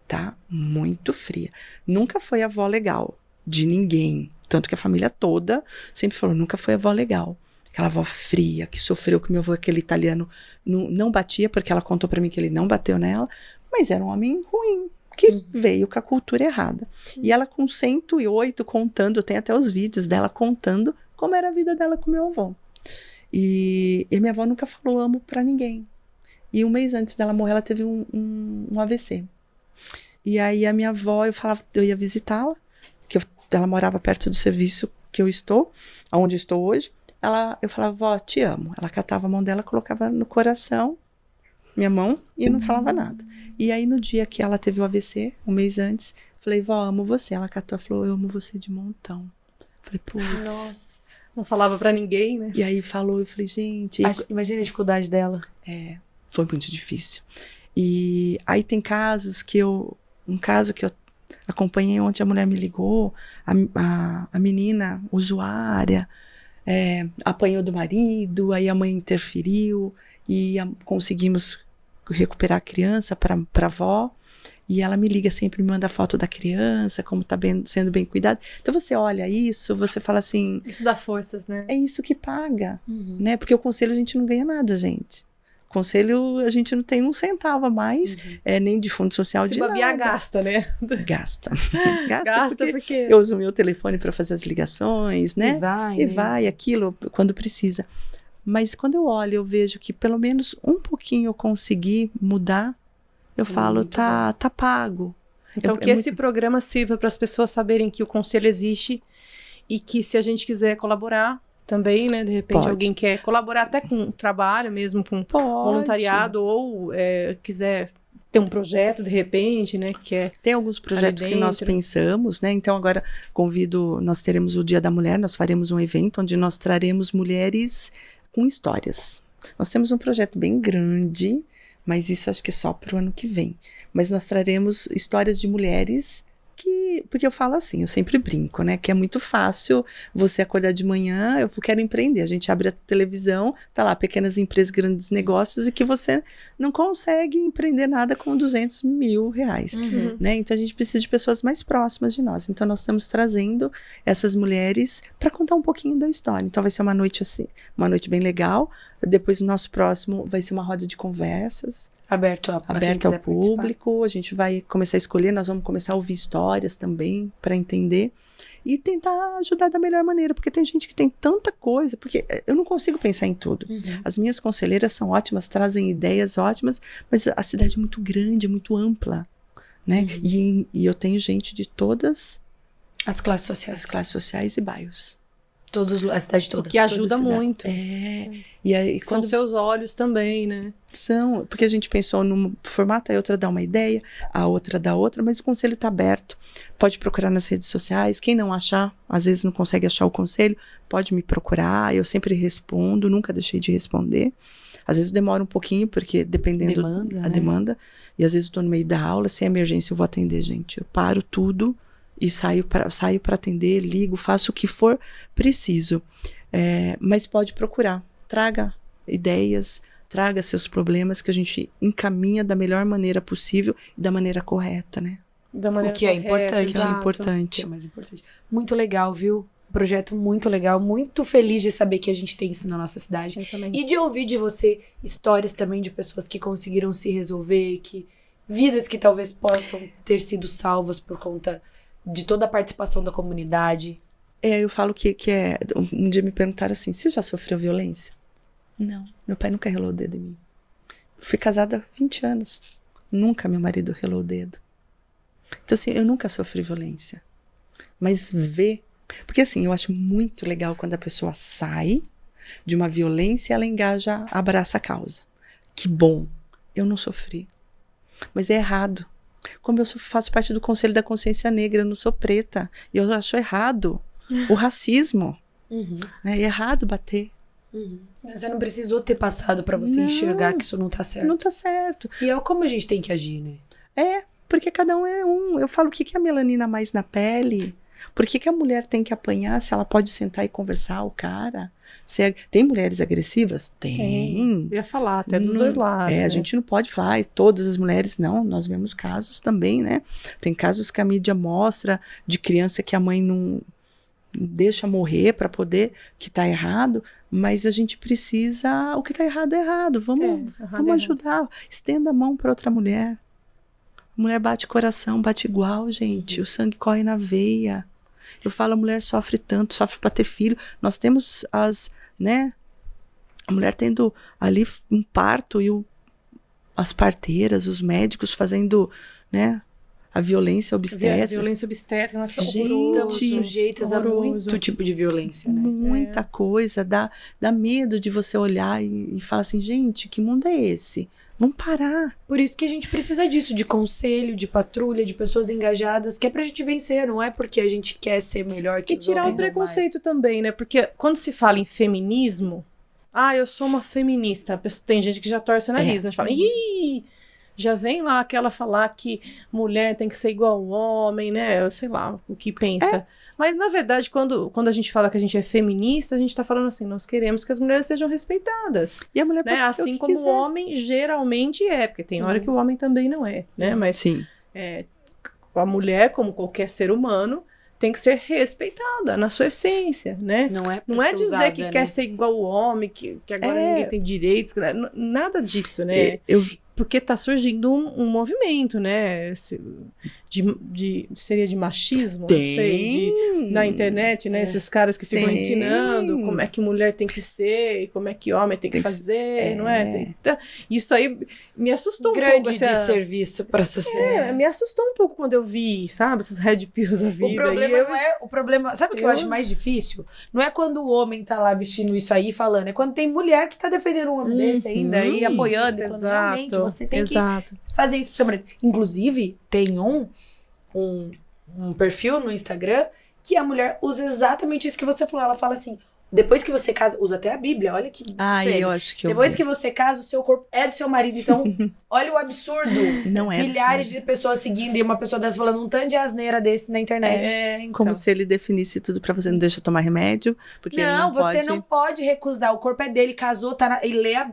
Tá? Muito fria. Nunca foi avó legal. De ninguém. Tanto que a família toda sempre falou, nunca foi avó legal. Aquela avó fria, que sofreu com meu avô, aquele italiano, não batia, porque ela contou pra mim que ele não bateu nela, mas era um homem ruim, que veio com a cultura errada. E ela com 108 contando, tem até os vídeos dela contando como era a vida dela com meu avô. E minha avó nunca falou amo pra ninguém. E um mês antes dela morrer, ela teve um AVC. E aí a minha avó, eu ia visitá-la, que ela morava perto do serviço que eu estou, onde eu estou hoje. Eu falava, vó, te amo. Ela catava a mão dela, colocava no coração, minha mão, e não falava nada. E aí, no dia que ela teve o AVC, um mês antes, falei, vó, amo você. Ela catou e falou, eu amo você de montão. Falei, putz. Nossa, não falava pra ninguém, né? E aí falou, eu falei, gente... Imagina a dificuldade dela. Foi muito difícil. E aí tem casos que um caso que eu acompanhei ontem, a mulher me ligou, a menina usuária, apanhou do marido, aí a mãe interferiu e conseguimos recuperar a criança para a avó, e ela me liga sempre, me manda foto da criança, como está sendo bem cuidado. Então você olha isso, você fala assim... Isso dá forças, né? É isso que paga, né? Porque o conselho a gente não ganha nada, gente. Conselho, a gente não tem um centavo a mais, nem de fundo social, de nada. Se babiar, gasta, né? Gasta porque eu uso o meu telefone para fazer as ligações, né? E vai, aquilo, quando precisa. Mas quando eu olho, eu vejo que pelo menos um pouquinho eu consegui mudar, eu falo, tá pago. Então que esse programa sirva para as pessoas saberem que o conselho existe e que se a gente quiser colaborar, também, né? De repente alguém quer colaborar até com trabalho mesmo, com voluntariado, ou quiser ter um projeto, de repente, né? Tem alguns projetos que nós pensamos, né? Então agora nós teremos o Dia da Mulher, nós faremos um evento onde nós traremos mulheres com histórias. Nós temos um projeto bem grande, mas isso acho que é só para o ano que vem. Mas nós traremos histórias de mulheres porque eu falo assim, eu sempre brinco, né, que é muito fácil você acordar de manhã, eu quero empreender, a gente abre a televisão, tá lá, pequenas empresas, grandes negócios, e que você não consegue empreender nada com 200 mil reais, né, então a gente precisa de pessoas mais próximas de nós, então nós estamos trazendo essas mulheres para contar um pouquinho da história, então vai ser uma noite assim, uma noite bem legal, Depois, o nosso próximo vai ser uma roda de conversas. Aberto ao público. A gente vai começar a escolher, nós vamos começar a ouvir histórias também, para entender. E tentar ajudar da melhor maneira, porque tem gente que tem tanta coisa, porque eu não consigo pensar em tudo. As minhas conselheiras são ótimas, trazem ideias ótimas, mas a cidade é muito grande, é muito ampla, né? E eu tenho gente de todas as classes sociais. As classes sociais e bairros. A cidade toda. O que ajuda muito. E aí, são seus olhos também, né? São, porque a gente pensou num formato, a outra dá uma ideia, a outra dá outra, mas o conselho está aberto. Pode procurar nas redes sociais. Quem não achar, às vezes não consegue achar o conselho, pode me procurar. Eu sempre respondo, nunca deixei de responder. Às vezes demora um pouquinho, porque dependendo da demanda. E às vezes eu estou no meio da aula, sem emergência eu vou atender, gente. Eu paro tudo e saio para atender, ligo, faço o que for preciso. Mas pode procurar. Traga ideias, traga seus problemas, que a gente encaminha da melhor maneira possível e da maneira correta, né? Da maneira o que correta, é importante. Que é importante. Que é mais importante. Muito legal, viu? Projeto muito legal, muito feliz de saber que a gente tem isso na nossa cidade. Eu também. E de ouvir de você histórias também de pessoas que conseguiram se resolver, vidas que talvez possam ter sido salvas por conta de toda a participação da comunidade. Eu falo que um dia me perguntaram assim, você já sofreu violência? Não, meu pai nunca relou o dedo em mim. Fui casada há 20 anos. Nunca meu marido relou o dedo. Então assim, eu nunca sofri violência. Mas porque assim, eu acho muito legal quando a pessoa sai de uma violência e ela engaja, abraça a causa. Que bom, eu não sofri. Mas é errado. Como eu faço parte do Conselho da Consciência Negra, eu não sou preta. E eu acho errado o racismo. Né? É errado bater. Você não precisou ter passado pra você enxergar que isso não tá certo. Não tá certo. E é como a gente tem que agir, né? Porque cada um é um. Eu falo, o que é a melanina mais na pele? Por que a mulher tem que apanhar se ela pode sentar e conversar o cara? Tem mulheres agressivas? Tem. Eu ia falar, até dos dois lados. A gente não pode falar, todas as mulheres, não. Nós vemos casos também, né? Tem casos que a mídia mostra de criança que a mãe não deixa morrer para poder, que tá errado, mas a gente precisa, o que tá errado é errado. Vamos ajudar. Estenda a mão para outra mulher. A mulher bate coração, bate igual, gente. O sangue corre na veia. Eu falo, a mulher sofre tanto, sofre para ter filho. Nós temos a mulher tendo ali um parto e as parteiras, os médicos fazendo, né, a violência obstétrica. A violência obstétrica, nós estamos sujeitos a muito tipo de violência, né? Muita coisa. Dá medo de você olhar e falar assim, gente, que mundo é esse? Vamos parar. Por isso que a gente precisa disso, de conselho, de patrulha, de pessoas engajadas, que é pra gente vencer, não é porque a gente quer ser melhor que os outros. E tirar o preconceito também, né? Porque quando se fala em feminismo, eu sou uma feminista. Tem gente que já torce o nariz, né? Fala, já vem lá aquela falar que mulher tem que ser igual ao homem, né? Sei lá, o que pensa. Mas, na verdade, quando a gente fala que a gente é feminista, a gente tá falando assim, nós queremos que as mulheres sejam respeitadas. E a mulher pode ser assim o que como quiser. O homem geralmente porque tem hora que o homem também não é, né? Mas a mulher, como qualquer ser humano, tem que ser respeitada na sua essência, né? Não é dizer usada, que quer ser igual ao homem, que agora ninguém tem direitos, nada disso, né? Porque tá surgindo um movimento, né? Seria de machismo? Não sei. Na internet, né? Esses caras que ficam ensinando como é que mulher tem que ser, e como é que homem tem que fazer, não é? Isso aí me assustou um pouco. Grande desserviço pra sociedade. Me assustou um pouco quando eu vi, sabe? Essas red pills da vida. O problema, sabe o que eu acho mais difícil? Não é quando o homem tá lá vestindo isso aí falando, é quando tem mulher que tá defendendo um homem desse ainda e apoiando, e falando, realmente, você tem que fazer isso pro seu marido. Inclusive, tem um perfil no Instagram que a mulher usa exatamente isso que você falou. Ela fala assim, depois que você casa, usa até a Bíblia, olha que eu acho que depois que você casa, o seu corpo é do seu marido. Então, olha o absurdo. Não é milhares de pessoas seguindo e uma pessoa dessa falando um tanto de asneira desse na internet. Então. Como se ele definisse tudo pra você, não deixa tomar remédio, porque não, ele você não pode recusar, o corpo é dele, casou, e lê a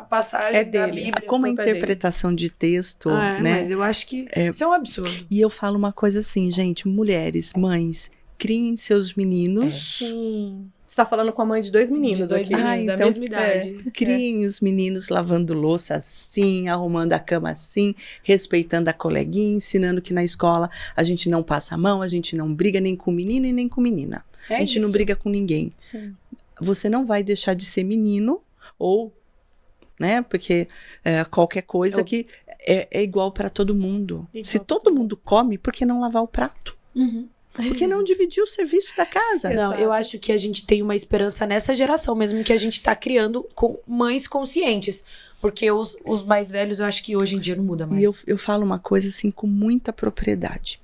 passagem da Bíblia. Como a interpretação de texto, né? Mas eu acho que isso é um absurdo. E eu falo uma coisa assim, gente, mulheres, mães, criem seus meninos. Sim. Você tá falando com a mãe de 2 meninos De dois aqui. meninos da então, mesma idade. Criem os meninos lavando louça assim, arrumando a cama assim, respeitando a coleguinha, ensinando que na escola a gente não passa a mão, a gente não briga nem com menino e nem com menina. É a gente isso. não briga com ninguém. Sim. Você não vai deixar de ser menino ou, né, porque qualquer coisa que é igual para todo mundo. Se todo mundo come, por que não lavar o prato? Uhum. Por que não dividir o serviço da casa? Não, eu acho que a gente tem uma esperança nessa geração mesmo, que a gente tá criando com mães conscientes. Porque os mais velhos, eu acho que hoje em dia não muda mais. E eu falo uma coisa assim com muita propriedade.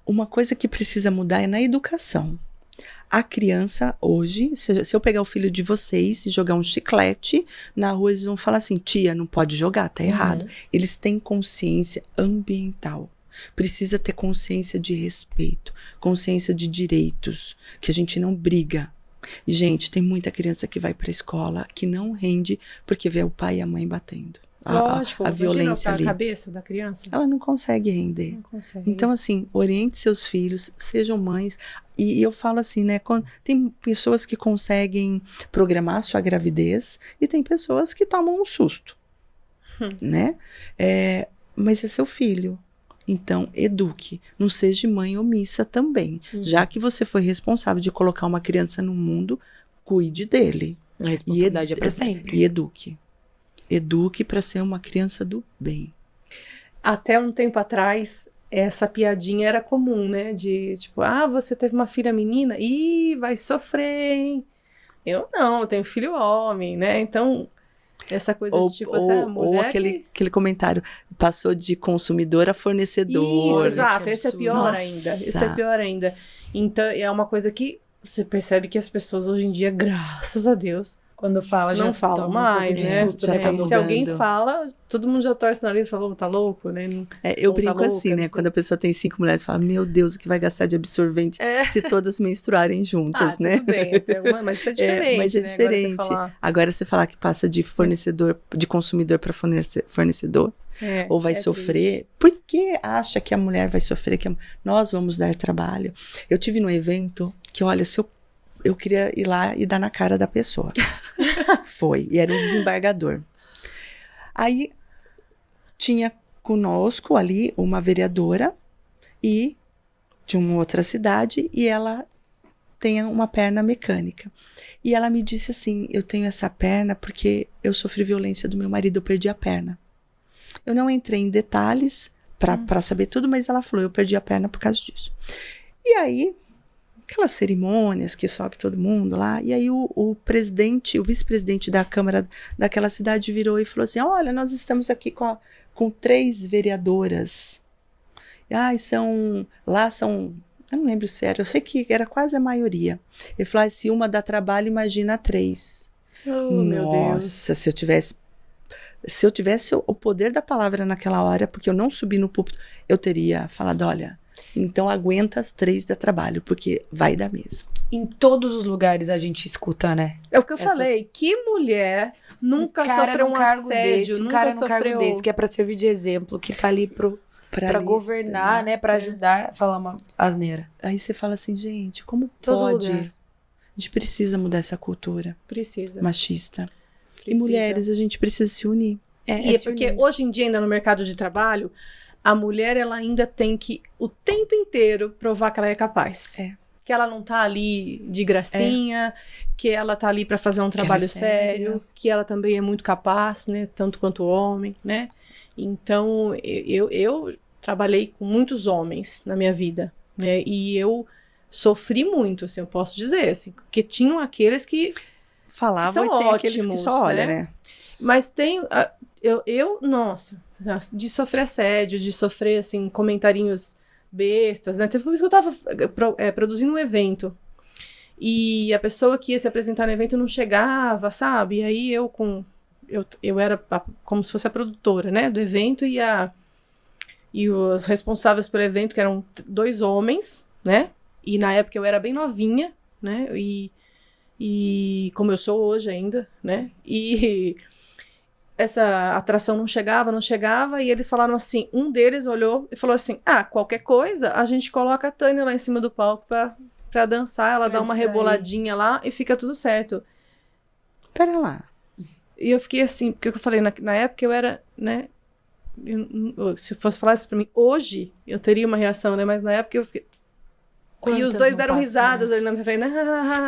Uma coisa que precisa mudar é na educação. A criança hoje, se eu pegar o filho de vocês e jogar um chiclete na rua, eles vão falar assim, tia, não pode jogar, tá errado. Eles têm consciência ambiental. Precisa ter consciência de respeito, consciência de direitos, que a gente não briga. E, gente, tem muita criança que vai pra escola que não rende porque vê o pai e a mãe batendo. Lógico, a violência ali. A cabeça da criança. Ela não consegue render. Não consegue. Então, assim, oriente seus filhos, sejam mães. E eu falo assim, né? Tem pessoas que conseguem programar sua gravidez e tem pessoas que tomam um susto, né? Mas é seu filho. Então, eduque. Não seja mãe omissa também. Já que você foi responsável de colocar uma criança no mundo, cuide dele. A responsabilidade é pra sempre. E eduque. Eduque para ser uma criança do bem. Até um tempo atrás, essa piadinha era comum, né? De tipo, você teve uma filha menina? Ih, vai sofrer, hein? Eu não, eu tenho filho homem, né? Então, essa coisa de tipo, essa mulher. Ou aquele comentário, passou de consumidor a fornecedor. Isso, exato. Que Esse é absurdo. pior Nossa. ainda. Esse é pior ainda. Então, é uma coisa que você percebe que as pessoas hoje em dia, graças a Deus, Quando fala, já não falam toma um mais, pouco de né? susto, Já né? tá Se mudando. alguém fala, todo mundo já torce o nariz e fala, tá louco, né? Eu Ou tá brinco louca, assim, não né? sei. Quando a pessoa tem 5 mulheres, fala, meu Deus, o que vai gastar de absorvente se todas menstruarem juntas, né? Tudo bem, mas isso é diferente, mas é né? diferente. Agora você falar que passa de fornecedor, de consumidor para fornecedor, ou vai sofrer. triste. Por que acha que a mulher vai sofrer? Nós vamos dar trabalho. Eu tive num evento que, olha, se eu queria ir lá e dar na cara da pessoa. Foi. E era um desembargador. Aí tinha conosco ali uma vereadora e de uma outra cidade e ela tem uma perna mecânica. E ela me disse assim, eu tenho essa perna porque eu sofri violência do meu marido, eu perdi a perna. Eu não entrei em detalhes para saber tudo, mas ela falou, eu perdi a perna por causa disso. E aí, aquelas cerimônias que sobe todo mundo lá, e aí o presidente, o vice-presidente da Câmara daquela cidade virou e falou assim, olha, nós estamos aqui com 3 vereadoras. Lá são, eu não lembro se era, eu sei que era quase a maioria. Ele falou, se uma dá trabalho, imagina 3. Oh, meu Deus. Nossa, se eu tivesse o poder da palavra naquela hora, porque eu não subi no púlpito, eu teria falado, olha, então aguenta as 3 da trabalho, porque vai dar mesmo. Em todos os lugares a gente escuta, né? É o que eu falei, que mulher nunca sofreu um assédio, nunca sofreu... Desse, que é pra servir de exemplo, que tá ali pra governar, né? Pra ajudar a falar uma asneira. Aí você fala assim, gente, como Todo pode? lugar. A gente precisa mudar essa cultura Precisa. machista. E Precisa. mulheres, a gente precisa se unir. E é porque hoje em dia, ainda no mercado de trabalho, a mulher ela ainda tem que, o tempo inteiro, provar que ela é capaz. Que ela não tá ali de gracinha, que ela tá ali para fazer um trabalho sério, que ela também é muito capaz, né? Tanto quanto o homem, né? Então, eu trabalhei com muitos homens na minha vida, né? E eu sofri muito, assim, eu posso dizer, assim, porque tinham aqueles que falavam são e tem ótimos, aqueles que só olham, né? Mas tem... Nossa, de sofrer assédio, de sofrer, assim, comentarinhos bestas, né? Teve uma vez que eu tava produzindo um evento e a pessoa que ia se apresentar no evento não chegava, sabe? E aí eu era como se fosse a produtora, né? Do evento e os responsáveis pelo evento, que eram 2 homens, né? E na época eu era bem novinha, né? E como eu sou hoje ainda, né? E essa atração não chegava, e eles falaram assim, um deles olhou e falou assim, qualquer coisa, a gente coloca a Tânia lá em cima do palco pra dançar, ela dá uma reboladinha lá e fica tudo certo. Pera lá. E eu fiquei assim, porque eu falei, na época eu era, né, se fosse falar isso pra mim, hoje eu teria uma reação, né, mas na época eu fiquei... Quantas e os dois não deram passam, risadas né? ali na minha frente,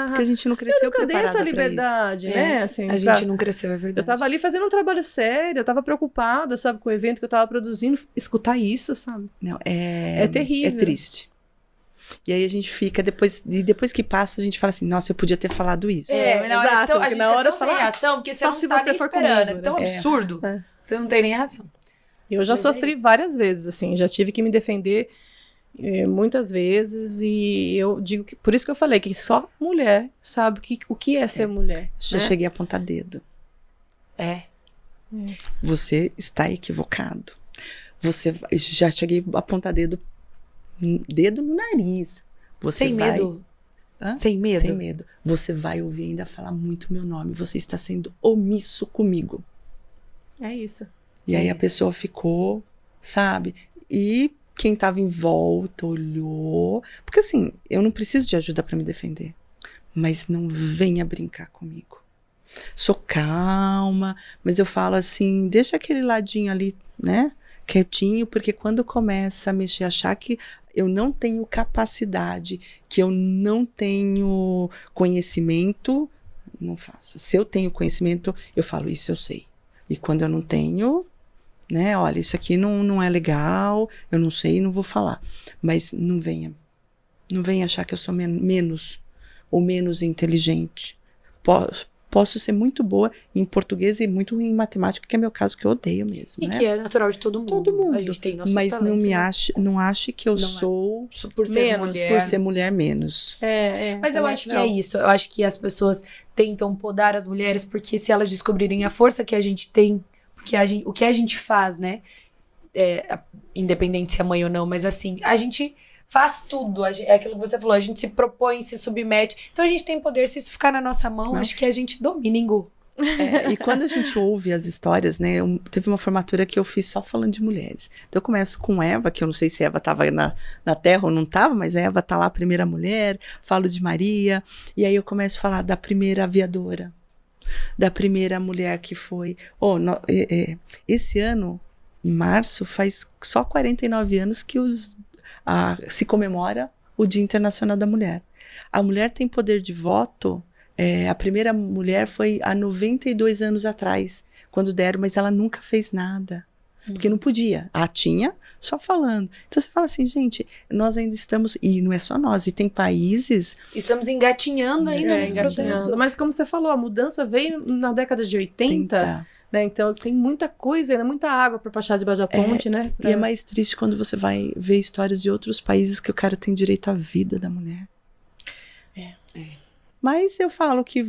Porque a gente não cresceu eu nunca dei preparada essa liberdade, né, assim, A gente não cresceu, é verdade. eu tava ali fazendo um trabalho sério, eu tava preocupada, sabe, com o evento que eu tava produzindo, escutar isso, sabe? Não, é terrível. É triste. E aí a gente fica, depois que passa, a gente fala assim, nossa, eu podia ter falado isso. Mas na hora, exato, então, a porque gente na fica hora tão sem fala, reação, porque você só não se tá você nem for esperando. comigo, É tão né? absurdo. Você não tem nem reação. Eu já Mas sofri várias vezes, assim, já tive que me defender muitas vezes, e eu digo que, por isso que eu falei que só mulher sabe o que é ser mulher. Já né? cheguei a apontar dedo. Você está equivocado. Já cheguei a apontar dedo no nariz. Você Sem vai... medo? Hã? Sem medo? Sem medo. Você vai ouvir ainda falar muito meu nome. Você está sendo omisso comigo. É isso. E aí a pessoa ficou, sabe? E quem estava em volta olhou. Porque assim, eu não preciso de ajuda para me defender. Mas não venha brincar comigo. Sou calma, mas eu falo assim, deixa aquele ladinho ali, né? Quietinho, porque quando começa a mexer, achar que eu não tenho capacidade, que eu não tenho conhecimento, não faço. Se eu tenho conhecimento, eu falo, isso eu sei. E quando eu não tenho, né, olha, isso aqui não é legal, eu não sei, não vou falar. Mas não venha achar que eu sou menos ou menos inteligente. Posso ser muito boa em português e muito ruim em matemática, que é meu caso, que eu odeio mesmo, E né? que é natural de todo mundo. Todo mundo. A gente tem nossos Mas talentos, não ache que eu sou por ser menos, mulher. por ser mulher menos. Mas eu acho que é isso. Eu acho que as pessoas tentam podar as mulheres porque se elas descobrirem a força que a gente tem, porque o que a gente faz, né? Independente se é mãe ou não, mas assim, a gente faz tudo. É aquilo que você falou, a gente se propõe, se submete. Então a gente tem poder, se isso ficar na nossa mão, acho que a gente domina, Ingu. E quando a gente ouve as histórias, né? Teve uma formatura que eu fiz só falando de mulheres. Então eu começo com Eva, que eu não sei se Eva estava na Terra ou não estava, mas Eva tá lá, a primeira mulher. Falo de Maria. E aí eu começo a falar da primeira aviadora. Da primeira mulher que foi... esse ano, em março, faz só 49 anos que se comemora o Dia Internacional da Mulher. A mulher tem poder de voto... a primeira mulher foi há 92 anos atrás, quando deram, mas ela nunca fez nada. Porque não podia. Tinha, só falando. Então você fala assim, gente, nós ainda estamos... E não é só nós, e tem países... Estamos engatinhando ainda nesse processo. Mas como você falou, a mudança veio na década de 80, né? Então tem muita coisa, ainda muita água para passar debaixo da ponte, né? E é mais triste quando você vai ver histórias de outros países que o cara tem direito à vida da mulher. Mas eu falo que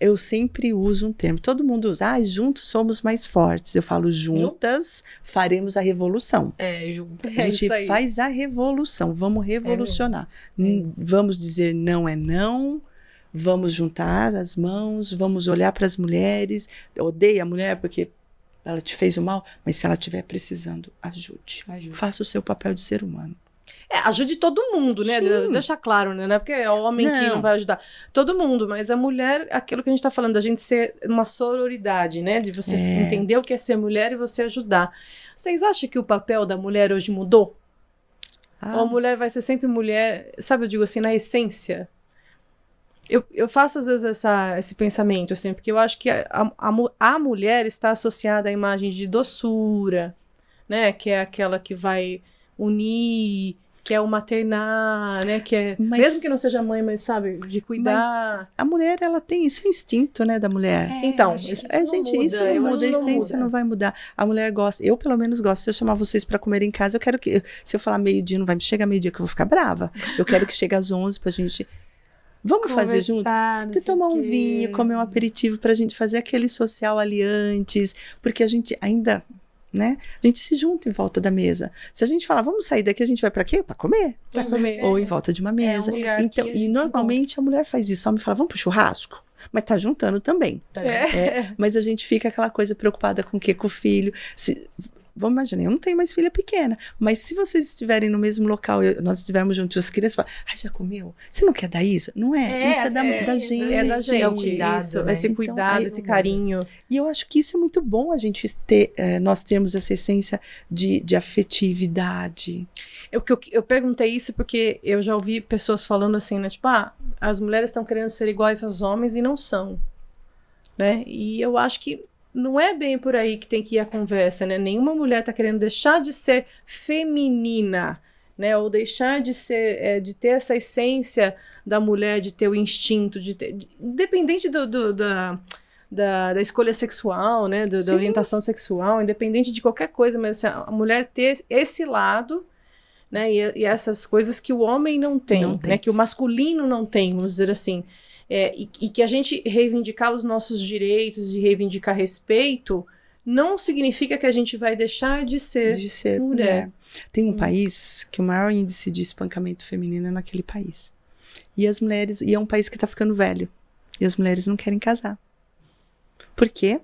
eu sempre uso um termo, todo mundo usa, juntos somos mais fortes. Eu falo, juntas faremos a revolução. Juntas. A gente faz a revolução, vamos revolucionar. Vamos dizer não é não, vamos juntar as mãos, vamos olhar para as mulheres. Odeia a mulher porque ela te fez o mal, mas se ela estiver precisando, ajude. Faça o seu papel de ser humano. Ajude todo mundo, né? Deixar claro, né? Não é porque é o homem que não vai ajudar. Todo mundo, mas a mulher, aquilo que a gente tá falando, da gente ser uma sororidade, né? De você entender o que é ser mulher e você ajudar. Vocês acham que o papel da mulher hoje mudou? Ou a mulher vai ser sempre mulher, sabe, eu digo assim, na essência? Eu faço às vezes esse pensamento, assim, porque eu acho que a mulher está associada à imagem de doçura, né? Que é aquela que vai unir... que é o maternar, né, que é, mesmo que não seja mãe, mas sabe, de cuidar. Mas a mulher, ela tem isso, é instinto, né, da mulher. Então, isso não muda, a essência não vai mudar. A mulher gosta, eu pelo menos gosto, se eu chamar vocês pra comer em casa, eu quero que, se eu falar meio-dia, não vai me chegar meio-dia que eu vou ficar brava. Eu quero que chegue às 11 pra gente, vamos fazer junto? Tomar um vinho, comer um aperitivo pra gente fazer aquele social ali antes, porque a gente ainda... né? A gente se junta em volta da mesa. Se a gente falar, vamos sair daqui, a gente vai pra quê? Pra comer. Pra comer. Ou em volta de uma mesa. Um lugar então, que a e gente normalmente a mulher faz isso. O homem fala, vamos pro churrasco? mas tá juntando também. Mas a gente fica aquela coisa preocupada com o quê? Com o filho. Vamos imaginar, eu não tenho mais filha pequena, mas se vocês estiverem no mesmo local, nós estivermos juntos, as crianças falam, já comeu? Você não quer dar isso? Não é? Isso é da gente. É da gente, é o cuidado, isso, né? esse cuidado, esse carinho. E eu acho que isso é muito bom, a gente ter, nós termos essa essência de afetividade. Eu perguntei isso porque eu já ouvi pessoas falando assim, né? Tipo, as mulheres estão querendo ser iguais aos homens e não são, né? E eu acho que não é bem por aí que tem que ir a conversa, né? Nenhuma mulher está querendo deixar de ser feminina, né? Ou deixar de ser, de ter essa essência da mulher, de ter o instinto, independente da escolha sexual, né? Da orientação sexual, independente de qualquer coisa, mas assim, a mulher ter esse lado, né? E essas coisas que o homem não tem, né? Que o masculino não tem, vamos dizer assim. E que a gente reivindicar os nossos direitos, de reivindicar respeito, não significa que a gente vai deixar de ser mulher. Tem um país que o maior índice de espancamento feminino é naquele país. E as mulheres, e é um país que está ficando velho. E as mulheres não querem casar. Por quê?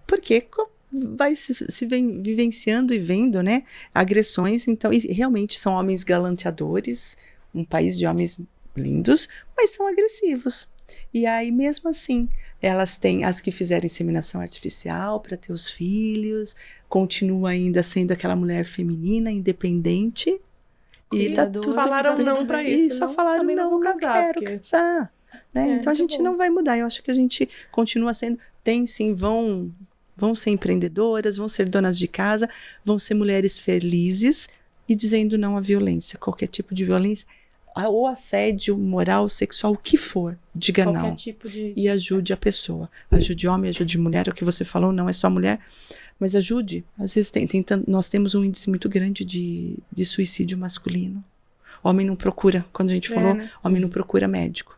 Porque vai se vivenciando e vendo, né, agressões. Então, e realmente são homens galanteadores, um país de homens lindos, mas são agressivos. E aí, mesmo assim, elas têm as que fizeram inseminação artificial para ter os filhos, continua ainda sendo aquela mulher feminina, independente. E tá tudo falaram não para isso. Só falaram não vou casar, não quero casar. Né? Então a gente não vai mudar. Eu acho que a gente continua sendo. Tem sim, vão ser empreendedoras, vão ser donas de casa, vão ser mulheres felizes e dizendo não à violência, qualquer tipo de violência. Ou assédio moral, sexual, o que for, diga qualquer não. Tipo e ajude a pessoa. Ajude homem, ajude mulher, é o que você falou, não é só mulher, mas ajude. Às vezes nós temos um índice muito grande de suicídio masculino. Homem não procura, quando a gente falou, né? Homem não procura médico.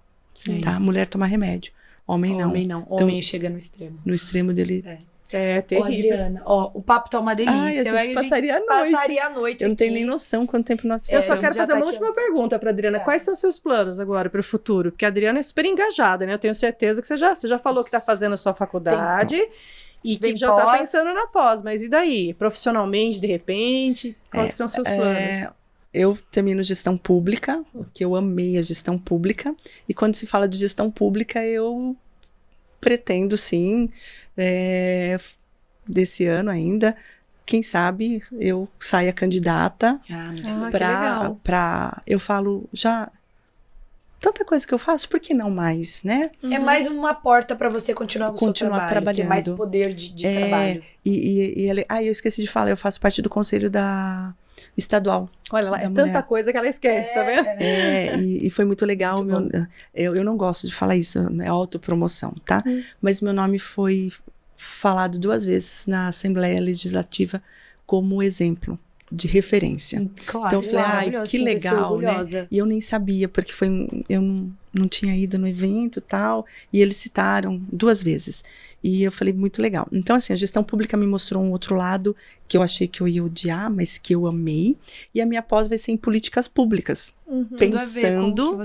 Tá? Mulher toma remédio. Homem não. Homem não. Então, Homem chega no extremo. No extremo dele. É terrível. Adriana, o papo tá uma delícia. A gente passaria a noite. Eu não tenho nem noção quanto tempo nós Eu só quero fazer uma aqui, última pergunta para Adriana. Quais são seus planos agora para o futuro? Porque a Adriana é super engajada, né? Eu tenho certeza que você já falou que está fazendo a sua faculdade e que já está pensando na pós. Mas e daí? Profissionalmente, de repente? Quais são os seus planos? Eu termino gestão pública, que eu amei a gestão pública. E quando se fala de gestão pública, eu pretendo, sim, desse ano ainda, quem sabe eu saia candidata para eu falo já tanta coisa que eu faço, por que não mais, né? É mais uma porta para você continuar o seu trabalho, trabalhando, ter mais poder de trabalho. Eu esqueci de falar, eu faço parte do conselho da estadual. Olha lá, tanta coisa que ela esquece, tá vendo? E foi muito legal. Eu não gosto de falar isso, é autopromoção, tá? Mas meu nome foi falado 2 vezes na Assembleia Legislativa como exemplo de referência. Claro, então eu falei, que legal, né? E eu nem sabia, porque eu não tinha ido no evento e tal, e eles citaram 2 vezes. E eu falei, muito legal. Então, assim, a gestão pública me mostrou um outro lado que eu achei que eu ia odiar, mas que eu amei. E a minha pós vai ser em políticas públicas. Pensando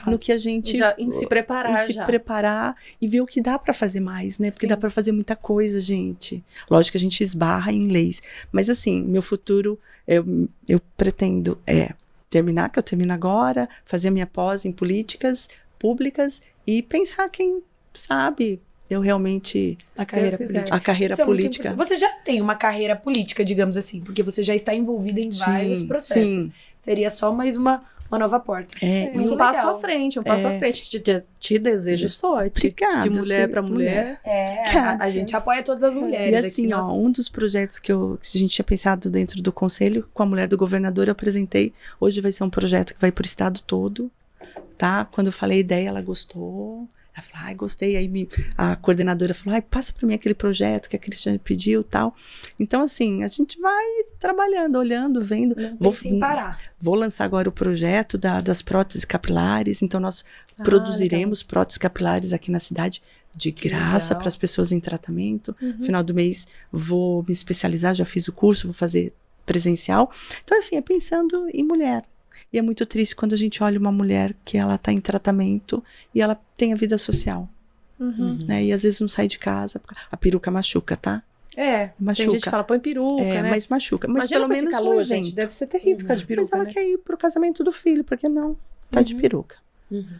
no que a gente... em se preparar se preparar e ver o que dá para fazer mais, né? Porque dá para fazer muita coisa, gente. Lógico que a gente esbarra em leis. Mas, assim, meu futuro, eu pretendo terminar, que eu termino agora, fazer a minha pós em políticas públicas e pensar, quem sabe... Eu realmente... A carreira política. Você já tem uma carreira política, digamos assim, porque você já está envolvida em vários processos. Sim. Seria só mais uma nova porta. Um passo à frente, Te desejo sorte. Obrigada. De mulher para mulher. A gente apoia todas as mulheres. E assim, aqui, um dos projetos que a gente tinha pensado dentro do conselho, com a mulher do governador, eu apresentei. Hoje vai ser um projeto que vai para o estado todo, tá? Quando eu falei a ideia, ela gostou. Ela falou, gostei. Aí a coordenadora falou, passa para mim aquele projeto que a Cristiane pediu e tal. Então, assim, a gente vai trabalhando, olhando, vendo. Sem parar. Vou lançar agora o projeto das próteses capilares. Então, nós produziremos próteses capilares aqui na cidade de graça para as pessoas em tratamento. No final do mês, vou me especializar, já fiz o curso, vou fazer presencial. Então, assim, é pensando em mulher. E é muito triste quando a gente olha uma mulher que ela está em tratamento e ela tem a vida social. né? E às vezes não sai de casa. A peruca machuca, tá? Tem Machuca. gente que fala, põe peruca, né? Mas machuca. Mas Imagina pelo com esse menos calor, no gente, evento. deve ser terrível ficar de peruca, Mas ela né? quer ir pro casamento do filho, por que não? Tá de peruca.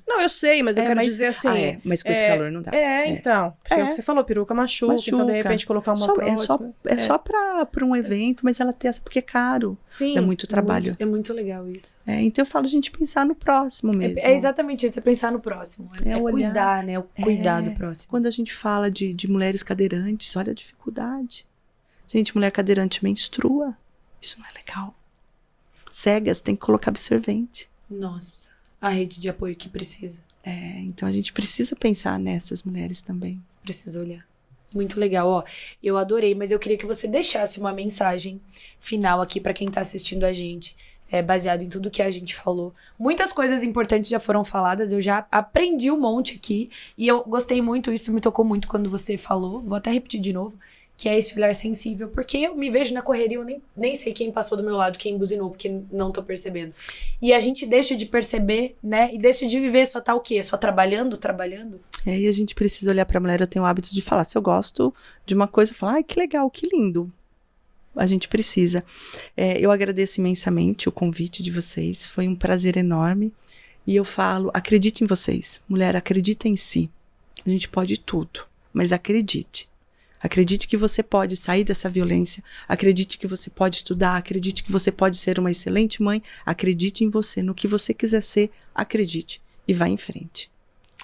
Não, eu sei, mas eu quero mas, dizer assim... mas com esse calor não dá. Então. Você falou, peruca machuca, então de repente colocar uma próxima. Só pra um evento, mas ela tem essa, porque é caro. Sim. Dá muito trabalho. É muito legal isso. Então eu falo, a gente pensar no próximo mesmo. É exatamente isso, é pensar no próximo. É olhar, cuidar, né? Cuidar do próximo. Quando a gente fala de mulheres cadeirantes, olha a dificuldade. Gente, mulher cadeirante menstrua. Isso não é legal. Cegas, tem que colocar absorvente. Nossa, a rede de apoio que precisa. Então a gente precisa pensar nessas mulheres também. Precisa olhar. Muito legal, ó. Eu adorei, mas eu queria que você deixasse uma mensagem final aqui pra quem tá assistindo a gente, baseado em tudo que a gente falou. Muitas coisas importantes já foram faladas, eu já aprendi um monte aqui, e eu gostei muito, isso me tocou muito quando você falou, vou até repetir de novo, que é esse olhar sensível, porque eu me vejo na correria, eu nem sei quem passou do meu lado, quem buzinou, porque não tô percebendo. E a gente deixa de perceber, né, e deixa de viver, só tá o quê? Só trabalhando? E a gente precisa olhar pra mulher, eu tenho o hábito de falar, se eu gosto de uma coisa, eu falo, ai, que legal, que lindo. A gente precisa. Eu agradeço imensamente o convite de vocês, foi um prazer enorme, e eu falo, acredite em vocês, mulher, acredita em si. A gente pode tudo, mas acredite. Acredite que você pode sair dessa violência, acredite que você pode estudar, acredite que você pode ser uma excelente mãe, acredite em você, no que você quiser ser, acredite e vá em frente.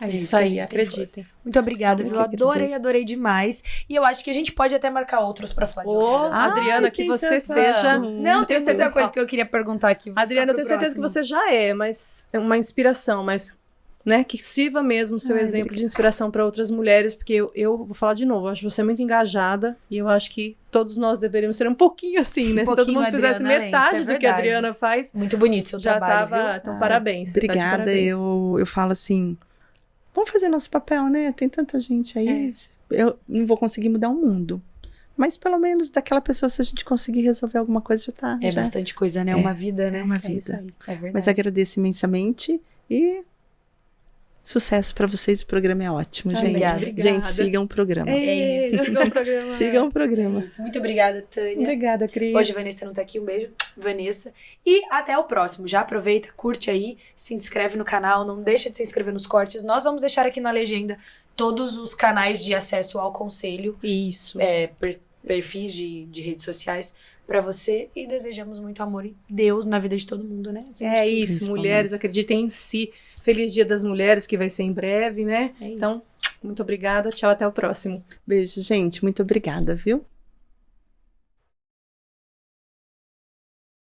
É isso aí, acreditem. Muito obrigada, viu? Adorei demais. E eu acho que a gente pode até marcar outros pra falar de outras assuntos. Adriana, que você seja... Não, tem outra coisa que eu queria perguntar aqui. Adriana, eu tenho certeza que você já mas é uma inspiração, mas... né, que sirva mesmo o seu exemplo de inspiração para outras mulheres, porque eu vou falar de novo, eu acho você muito engajada e eu acho que todos nós deveríamos ser um pouquinho assim, né? Se todo mundo fizesse metade do que a Adriana faz. Muito bonito seu trabalho, viu? Então, parabéns. Obrigada, eu falo assim, vamos fazer nosso papel, né? Tem tanta gente aí, eu não vou conseguir mudar o mundo. Mas pelo menos daquela pessoa, se a gente conseguir resolver alguma coisa, já tá. Bastante coisa, né? Uma vida, né? Uma vida. É verdade. Mas agradeço imensamente e... sucesso pra vocês, o programa é ótimo, gente. Obrigada. Gente, sigam o programa. Sigam o programa. Sigam o programa. Muito obrigada, Tânia. Obrigada, Cris. Hoje a Vanessa não tá aqui, um beijo, Vanessa. E até o próximo. Já aproveita, curte aí, se inscreve no canal, não deixa de se inscrever nos cortes. Nós vamos deixar aqui na legenda todos os canais de acesso ao conselho. Isso. Perfis de redes sociais pra você e desejamos muito amor e Deus na vida de todo mundo, né? Isso, mulheres, acreditem em si. Feliz Dia das Mulheres, que vai ser em breve, né? Então, muito obrigada. Tchau, até o próximo. Beijo, gente. Muito obrigada, viu?